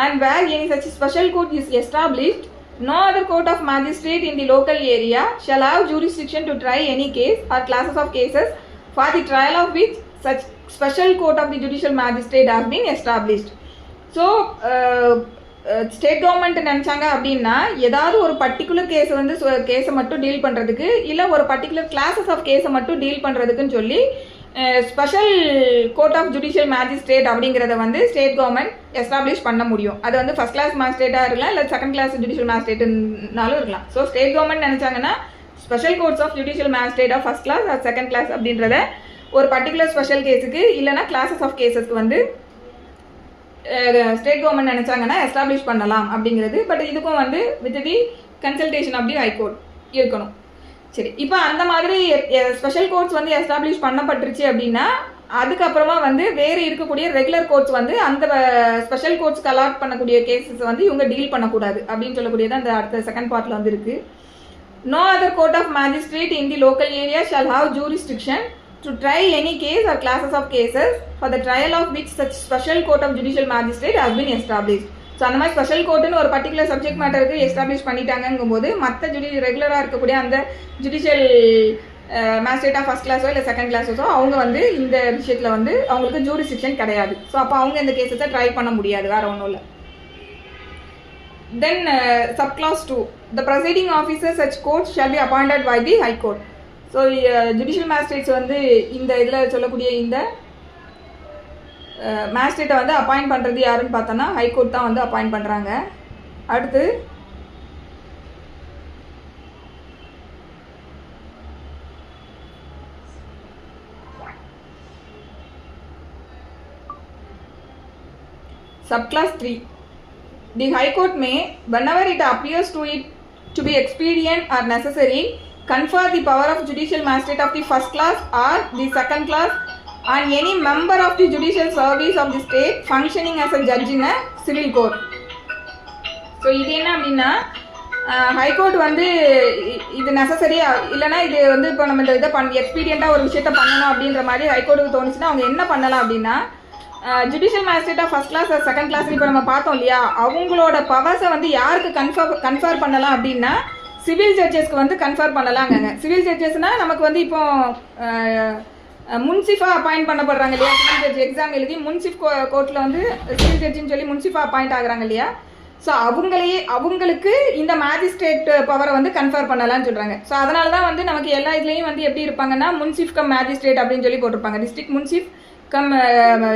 and where any such special court is established no other court of magistrate in the local area shall have jurisdiction to try any case or classes of cases for the trial of which such special court of the judicial magistrate has been established. So state government நினச்சாங்க அப்படின்னா ஏதாவது ஒரு particular கேஸை மட்டும் deal பண்ணுறதுக்கு, இல்லை ஒரு particular classes of கேஸை மட்டும் டீல் பண்ணுறதுக்குன்னு சொல்லி special court of judicial magistrate அப்படிங்கிறத வந்து ஸ்டேட் கவர்மெண்ட் எஸ்டாப்ளிஷ் பண்ண முடியும். அது வந்து ஃபர்ஸ்ட் கிளாஸ் மேஜிஸ்ட்ரேட்டாக இருக்கலாம், இல்லை செகண்ட் கிளாஸ் ஜுடிஷியல் மேஜிஸ்ட்ரேட்னாலும் இருக்கலாம். ஸோ ஸ்டேட் கவர்மெண்ட் நினச்சாங்கன்னா special courts of judicial magistrate of first class or second class அப்படின்றத ஒரு பர்டிகுலர் ஸ்பெஷல் கேஸுக்கு இல்லைனா கிளாஸஸ் ஆஃப் கேஸஸ்க்கு வந்து ஸ்டேட் கவர்மெண்ட் நினச்சாங்கன்னா எஸ்டாப்ளிஷ் பண்ணலாம் அப்படிங்கிறது. பட் இதுக்கும் வந்து with the consultation of the high court இருக்கணும். சரி, இப்போ அந்த மாதிரி ஸ்பெஷல் கோர்ட்ஸ் வந்து எஸ்டாப்ளிஷ் பண்ணப்பட்டுருச்சு அப்படின்னா அதுக்கப்புறமா வந்து வேறு இருக்கக்கூடிய ரெகுலர் கோர்ட்ஸ் வந்து அந்த ஸ்பெஷல் கோர்ட்ஸ்க்கு அலாட் பண்ணக்கூடிய கேசஸ் வந்து இவங்க டீல் பண்ணக்கூடாது அப்படின்னு சொல்லக்கூடியது அந்த அடுத்த செகண்ட் பார்ட்டில் வந்து இருக்குது. No other court of magistrate in the local area shall have jurisdiction to try any case or classes of cases for the trial of which such special court of judicial magistrate has been established. So அந்த மாதிரி special கோர்ட்டுன்னு ஒரு particular subject மேட்டருக்கு establish பண்ணிட்டாங்கும்போது மற்ற ரெகுலராக இருக்கக்கூடிய அந்த judicial magistrate of first கிளாஸோ இல்லை second கிளாஸோ அவங்க வந்து இந்த விஷயத்தில் வந்து அவங்களுக்கு ஜூரிஸ்டிக்ஷன் கிடையாது. ஸோ அப்போ அவங்க இந்த கேஸஸை ட்ரை பண்ண முடியாது, வேறு ஒன்றும் இல்லை. தென் subclass 2 the presiding officer such court shall be appointed by the high court. So judicial magistrates வந்து இந்த இதில் சொல்லக்கூடிய இந்த மேஜிஸ்ட்ரேட்டை வந்து அப்பாயிண்ட் பண்ணுறது யாருன்னு பார்த்தோன்னா ஹைகோர்ட் தான் வந்து அப்பாயிண்ட் பண்ணுறாங்க. அடுத்து subclass 3. The High Court may, whenever it appears to it to be expedient or necessary, confer the power of judicial magistrate of the first class or the second class on any member of the judicial service of the state functioning as a judge in a civil court. So இது என்ன அப்படின்னா high court வந்து இது necessary இல்லைனா இது வந்து இப்போ நம்ம இந்த இதை எக்ஸ்பீரியண்ட்டாக ஒரு விஷயத்த பண்ணணும் அப்படின்ற மாதிரி ஹைகோர்ட்டுக்கு தோணுச்சுன்னா அவங்க என்ன பண்ணலாம் அப்படின்னா ஜுடிஷியல் மேஜிஸ்ட்ரேட்டாக ஃபர்ஸ்ட் கிளாஸ் செகண்ட் கிளாஸ் இப்போ நம்ம பார்த்தோம் இல்லையா, அவங்களோட பவர்ஸை வந்து யாருக்கு கன்ஃபர் பண்ணலாம் அப்படின்னா சிவில் ஜட்ஜஸ்க்கு வந்து கன்ஃபர் பண்ணலாங்க. சிவில் ஜட்ஜஸ்னால் நமக்கு வந்து இப்போ முன்சிஃபாக அப்பாயிண்ட் பண்ணப்படுறாங்க இல்லையா, சிவில் ஜட்ஜ் எக்ஸாம் எழுதி முன்சிஃப் கோர்ட்டில் வந்து சிவில் ஜட்ஜின்னு சொல்லி முன்சிஃபாக அப்பாயிண்ட் ஆகுறாங்க இல்லையா. ஸோ அவங்களுக்கு இந்த மேஜிஸ்ட்ரேட் பவரை வந்து கன்ஃபர் பண்ணலாம்னு சொல்கிறாங்க. ஸோ அதனால தான் வந்து நமக்கு எல்லா இதுலேயும் வந்து எப்படி இருப்பாங்கன்னா முன்சிஃப் கம் மேஜிஸ்ட்ரேட் அப்படின்னு சொல்லி போட்டிருப்பாங்க, district munsif come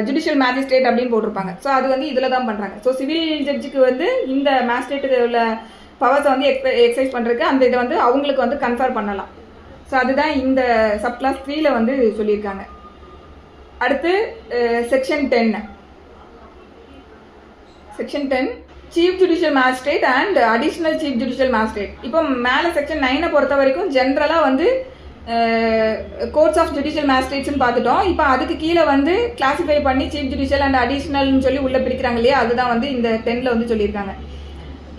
judicial magistrate அப்படின்னு போட்டிருப்பாங்க. ஸோ அது வந்து இதில் தான் பண்ணுறாங்க. ஸோ சிவில் ஜட்ஜுக்கு வந்து இந்த மேஜிஸ்ட்ரேட்டுக்கு உள்ள பவர்ஸை வந்து எக்ஸசைஸ் பண்ணுறதுக்கு அந்த இதை வந்து அவங்களுக்கு வந்து கன்ஃபர் பண்ணலாம். ஸோ அதுதான் இந்த சப்கிளாஸ் 3ல வந்து சொல்லியிருக்காங்க. அடுத்து section 10. Section 10 chief judicial magistrate and additional chief judicial magistrate. இப்போ மேலே செக்ஷன் 9 பொறுத்த வரைக்கும் ஜென்ரலாக வந்து கோர்ட்ஸ் ஆஃப் ஜுடிஷியல் மேஜிஸ்ட்ரேட்ஸ்னு பார்த்துட்டோம். இப்போ அதுக்கு கீழே வந்து கிளாஸிஃபை பண்ணி சீஃப் ஜுடிஷியல் அண்ட் அடிஷ்னல்னு சொல்லி உள்ள பிரிக்கிறாங்க இல்லையா, அதுதான் வந்து இந்த 10ல வந்து சொல்லியிருக்காங்க.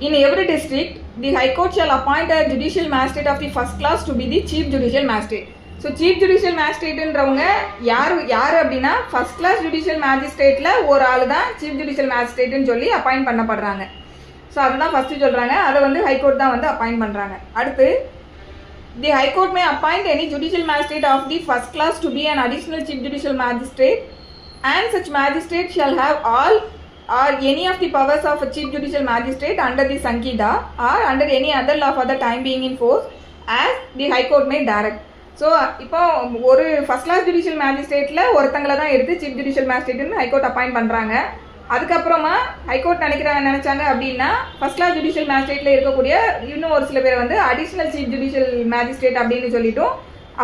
In every district, the High Court shall appoint a judicial magistrate of the first class to be the chief judicial magistrate. So chief judicial மேஜிஸ்ட்ரேட்டுன்றவங்க யார் அப்படின்னா ஃபர்ஸ்ட் கிளாஸ் ஜுடிஷியல் மேஜிஸ்ட்ரேட்டில் ஒரு ஆள் தான் சீஃப் ஜுடிஷியல் மேஜிஸ்ட்ரேட்டுன்னு சொல்லி அப்பாயிண்ட் பண்ணப்படுறாங்க. ஸோ அதுதான் ஃபஸ்ட்டு சொல்கிறாங்க, அதை வந்து ஹைகோர்ட் தான் வந்து அப்பாயிண்ட் பண்ணுறாங்க. அடுத்து the high court may appoint any judicial magistrate of the first class to be an additional chief judicial magistrate and such magistrate shall have all or any of the powers of a chief judicial magistrate under the Sankida or under any other law for the time being in force as the High Court may direct. So இப்போ ஒரு first class judicial மேஜிஸ்ட்ரேட்டில் ஒருத்தங்களை தான் எடுத்து chief judicial மேஜிஸ்ட்ரேட்னு high court appoint பண்ணுறாங்க. அதுக்கப்புறமா high court நினைச்சாங்க அப்படின்னா first class judicial மேஜிஸ்ட்ரேட்டில் இருக்கக்கூடிய இன்னும் ஒரு சில பேர் வந்து அடிஷ்னல் சீஃப் ஜுடிஷியல் மேஜிஸ்ட்ரேட் அப்படின்னு சொல்லிட்டும்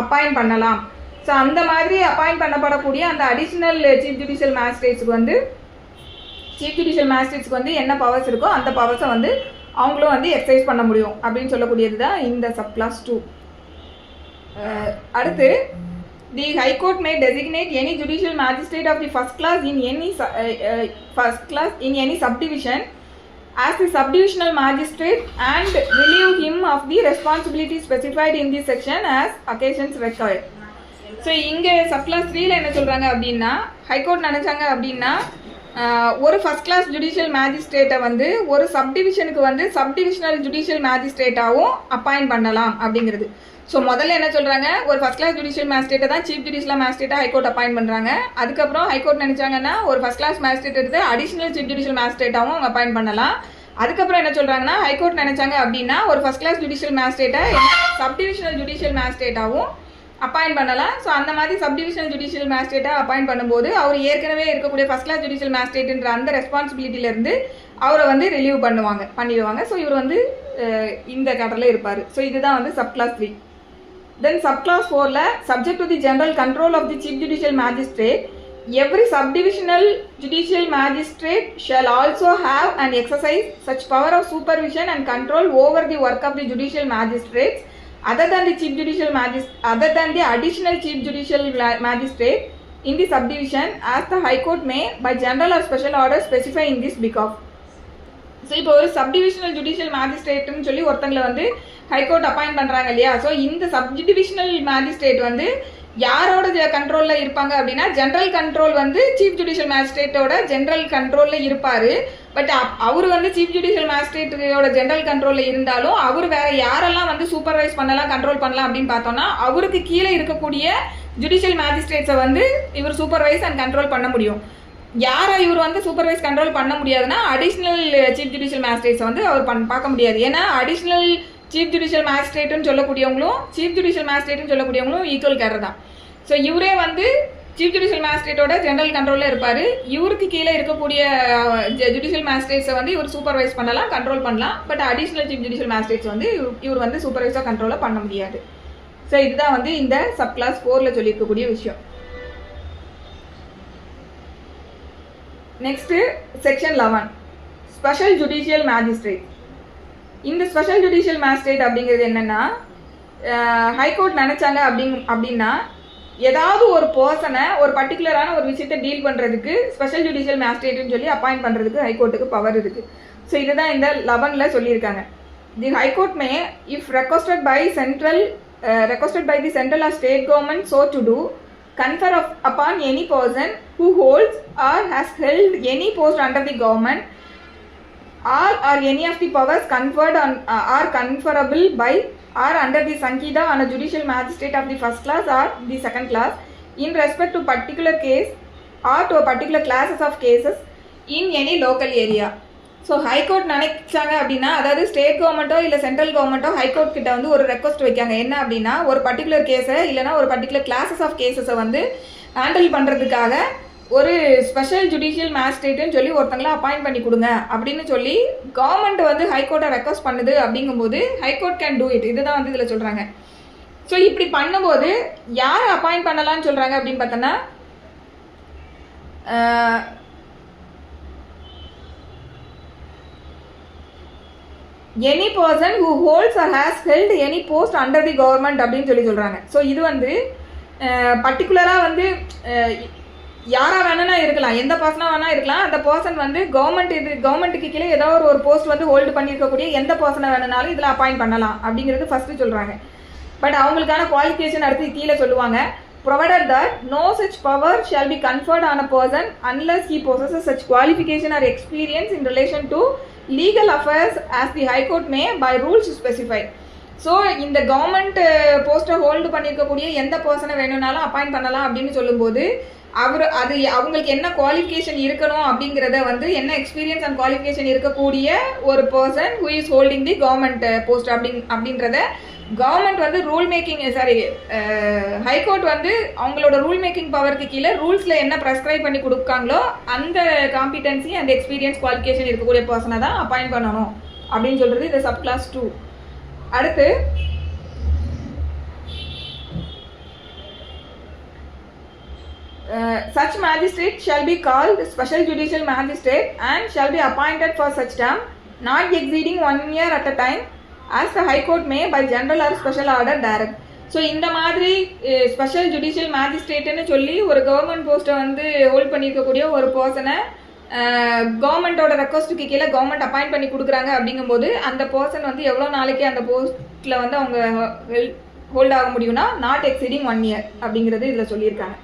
அப்பாயிண்ட் பண்ணலாம். ஸோ அந்த மாதிரி அப்பாயிண்ட் பண்ணப்படக்கூடிய அந்த அடிஷ்னல் சீஃப் ஜுடிஷியல் மேஜிஸ்ட்ரேட்ஸுக்கு வந்து சீஃப் ஜுடிஷியல் மேஜிஸ்ட்ரேட்ஸ்க்கு வந்து என்ன பவர்ஸ் இருக்கோ அந்த பவர்ஸை வந்து அவங்களும் வந்து எக்ஸசைஸ் பண்ண முடியும் அப்படின்னு சொல்லக்கூடியது தான் இந்த சப்கிளாஸ் 2. அடுத்து the high court may designate any judicial magistrate of the first class in any subdivision as the subdivisional magistrate and relieve him of the responsibility specified in this section as occasions required. So இங்கே subclass 3ல என்ன சொல்கிறாங்க அப்படின்னா high court நினச்சாங்க அப்படின்னா ஒரு first class judicial மேஜிஸ்ட்ரேட்டை வந்து ஒரு சப்டிவிஷனுக்கு வந்து சப்டிவிஷனல் ஜுடிஷியல் மேஜிஸ்ட்ரேட்டாகவும் அப்பாயிண்ட் பண்ணலாம் அப்படிங்கிறது. ஸோ முதல்ல என்ன சொல்கிறாங்க, ஒரு ஃபர்ஸ்ட் கிளாஸ் ஜுடிஷியல் மேஜிஸ்ட்ரேட்டை தான் சீஃப் ஜுடிஷியல் மேஜிஸ்ட்ரேட்டாக ஹைகோர்ட் அப்பாயிண்ட் பண்ணுறாங்க. அதுக்கப்புறம் ஹைகோர்ட் நினச்சாங்கன்னா ஒரு ஃபர்ஸ்ட் கிளாஸ் மேஜிஸ்ட்ரேட் எடுத்து அடிஷனல் சீஃப் ஜுடிஷியல் மேஜிஸ்ட்ரேட்டாகவும் அவங்க அப்பாயிண்ட் பண்ணலாம். அதுக்கப்புறம் என்ன சொல்கிறாங்கன்னா ஹைகோர்ட் நினச்சாங்க அப்படின்னா ஒரு ஃபர்ஸ்ட் கிளாஸ் ஜுடிஷியல் மேஜிஸ்ட்ரேட்டை சப்டிவிஷனல் ஜுடிஷியல் மேஜிஸ்ட்ரேட்டாகவும் அப்பாயிண்ட் பண்ணலாம். ஸோ அந்த மாதிரி சப்டிவிஷனல் ஜுடிஷியல் மேஜிஸ்ட்ரேட்டாக அப்பாயிண்ட் பண்ணும்போது அவர் ஏற்கனவே இருக்கக்கூடிய ஃபர்ஸ்ட் கிளாஸ் ஜுடிஷியல் மேஜிஸ்ட்ரேட்ன்ற அந்த ரெஸ்பான்சிபிலிட்டியிலேருந்து அவரை வந்து ரிலீவ் பண்ணிடுவாங்க. ஸோ இவர் வந்து இந்த கேட்டரில் இருப்பார். ஸோ இதுதான் வந்து சப்கிளாஸ் 3. தென் சப்கிளாஸ் 4ல subject to the general control of the chief judicial magistrate every subdivisional judicial magistrate shall also have and exercise such power of supervision and control over the work of the judicial magistrates other than the chief judicial magistrate, other than the additional chief judicial magistrate in the subdivision as the High Court may by general or special order specify in this behalf. So இப்போ ஒரு subdivisional judicial மேஜிஸ்ட்ரேட்னு சொல்லி ஒருத்தங்களை வந்து high court appoint பண்ணுறாங்க இல்லையா. So இந்த subdivisional magistrate வந்து யாரோட கண்ட்ரோலில் இருப்பாங்க அப்படின்னா ஜென்ரல் கண்ட்ரோல் வந்து சீஃப் ஜுடிஷியல் மேஜிஸ்ட்ரேட்டோட ஜென்ரல் கண்ட்ரோலில் இருப்பார். பட் அவர் வந்து சீஃப் ஜுடிஷியல் மேஜிஸ்ட்ரேட்டோட ஜென்ரல் கண்ட்ரோலில் இருந்தாலும் அவர் வேற யாரெல்லாம் வந்து சூப்பர்வைஸ் பண்ணலாம் கண்ட்ரோல் பண்ணலாம் அப்படின்னு பார்த்தோம்னா அவருக்கு கீழே இருக்கக்கூடிய ஜுடிஷியல் மேஜிஸ்ட்ரேட்ஸை வந்து இவர் சூப்பர்வைஸ் அண்ட் கண்ட்ரோல் பண்ண முடியும். யாரை இவர் வந்து சூப்பர்வைஸ் கண்ட்ரோல் பண்ண முடியாதுன்னா அடிஷ்னல் சீஃப் ஜுடிஷியல் மேஜிஸ்ட்ரேட்ஸை வந்து அவர் பார்க்க முடியாது. ஏன்னா அடிஷ்னல் சீஃப் ஜுடிஷியல் மேஜிஸ்ட்ரேட்டுன்னு சொல்லக்கூடியவங்களும் சீஃப் ஜுடிஷியல் மேஜிஸ்ட்ரேட்டுன்னு சொல்லக்கூடியவங்களும் ஈக்குவல் கேடர் தான். ஸோ இவரே வந்து சீஃப் ஜுடிஷியல் மேஜிஸ்ட்ரேட்டோட ஜெனரல் கண்ட்ரோலில் இருப்பார். இவருக்கு கீழே இருக்கக்கூடிய ஜுடிஷியல் மேஜிஸ்ட்ரேட்ஸை வந்து இவர் சூப்பர்வைஸ் பண்ணலாம் கண்ட்ரோல் பண்ணலாம். But additional chief judicial magistrates வந்து இவர் வந்து சூப்பர்வைஸாக கண்ட்ரோலாக பண்ண முடியாது. ஸோ இதுதான் வந்து இந்த சப்கிளாஸ் 4ல சொல்லியிருக்கக்கூடிய விஷயம். Next section 11 special judicial magistrate. இந்த ஸ்பெஷல் ஜுடிஷியல் மேஜிஸ்ட்ரேட் அப்படிங்கிறது என்னென்னா, ஹைகோர்ட் நினச்சாங்க அப்படின்னா ஏதாவது ஒரு பர்சனை ஒரு பர்டிகுலரான ஒரு விஷயத்தை டீல் பண்ணுறதுக்கு ஸ்பெஷல் ஜுடிஷியல் மேஜிஸ்ட்ரேட்னு சொல்லி அப்பாயிண்ட் பண்ணுறதுக்கு ஹைகோர்ட்டுக்கு பவர் இருக்குது. ஸோ இதுதான் இந்த 11ல் சொல்லியிருக்காங்க. The high court may if requested by the central or state government so to do confer upon any person who holds or has held any post under the government or any of the powers conferred on are conferable by or under the Sankida on a judicial magistrate of the first class or the second class in respect to particular case or to a particular classes of cases in any local area. So high court நினைச்சாங்க அப்படின்னா, அதாவது state கவர்மெண்ட்டோ இல்லை central கவர்மெண்ட்டோ high court கிட்ட வந்து ஒரு request வைக்காங்க. என்ன அப்படின்னா, ஒரு பர்டிகுலர் கேஸை இல்லைனா ஒரு பர்டிகுலர் கிளாஸஸ் ஆஃப் கேசஸை வந்து ஹேண்டில் பண்ணுறதுக்காக ஒரு ஸ்பெஷல் ஜுடிஷியல் மேஜிஸ்ட்ரேட்டுன்னு சொல்லி ஒருத்தங்கள அப்பாயிண்ட் பண்ணி கொடுங்க அப்படின்னு சொல்லி கவர்மெண்ட் வந்து ஹைகோர்ட்டை ரெக்வஸ்ட் பண்ணுது. அப்படிங்கும்போது ஹைகோர்ட் கேன் டூ இட். இதுதான் வந்து இதில் சொல்கிறாங்க. ஸோ இப்படி பண்ணும்போது யார் அப்பாயிண்ட் பண்ணலான்னு சொல்கிறாங்க அப்படின்னு பார்த்தோன்னா, any person who holds or has held any post under the government அப்படின்னு சொல்லி சொல்கிறாங்க. ஸோ இது வந்து பர்டிகுலராக வந்து யாராக வேணும்னா இருக்கலாம், எந்த பர்சனாக வேணா இருக்கலாம். அந்த பர்சன் வந்து கவர்மெண்ட்டுக்கு கீழே ஏதோ ஒரு போஸ்ட் வந்து ஹோல்டு பண்ணியிருக்கக்கூடிய எந்த பர்சனை வேணுனாலும் இதில் அப்பாயிண்ட் பண்ணலாம் அப்படிங்கிறது ஃபஸ்ட்டு சொல்கிறாங்க. பட் அவங்களுக்கான குவாலிஃபிகேஷன் அடுத்து கீழே சொல்லுவாங்க. provided that no such power shall be conferred on a person unless he possesses such qualification or experience in relation to legal affairs as the High Court may by rules specify. So இந்த government போஸ்ட்டை hold பண்ணியிருக்கக்கூடிய எந்த பர்சனை வேணும்னாலும் appoint பண்ணலாம் அப்படின்னு சொல்லும்போது அவங்களுக்கு என்ன குவாலிஃபிகேஷன் இருக்கணும் அப்படிங்கிறத வந்து என்ன எக்ஸ்பீரியன்ஸ் அண்ட் குவாலிஃபிகேஷன் இருக்கக்கூடிய ஒரு person who is holding the government post அப்படின்றத கவர்மெண்ட் வந்து ஹைகோர்ட் வந்து அவங்களோட ரூல் மேக்கிங் பவருக்கு கீழே ரூல்ஸில் என்ன ப்ரெஸ்கிரைப் பண்ணி கொடுக்காங்களோ அந்த காம்பிடன்சி அண்ட் எக்ஸ்பீரியன்ஸ் குவாலிஃபிகேஷன் இருக்கக்கூடிய பர்சனை தான் அப்பாயிண்ட் பண்ணணும் அப்படின்னு சொல்கிறது இது சப் கிளாஸ் 2. அடுத்து such magistrate shall be called special judicial magistrate and shall be appointed for such term not exceeding 1 year at a time as the High Court may by general or special order direct. So இந்த மாதிரி special judicial மேஜிஸ்ட்ரேட்டுன்னு சொல்லி ஒரு government போஸ்ட்டை வந்து hold பண்ணியிருக்கக்கூடிய ஒரு பர்சனை கவர்மெண்ட்டோட ரெக்வஸ்ட்டுக்கு கீழே கவர்மெண்ட் அப்பாயிண்ட் பண்ணி கொடுக்குறாங்க. அப்படிங்கும்போது அந்த பர்சன் வந்து எவ்வளோ நாளைக்கு அந்த போஸ்ட்டில் வந்து அவங்க ஹோல்ட் ஆக முடியும்னா நாட் எக்ஸீடிங் 1 year அப்படிங்கிறது இதில் சொல்லியிருக்காங்க.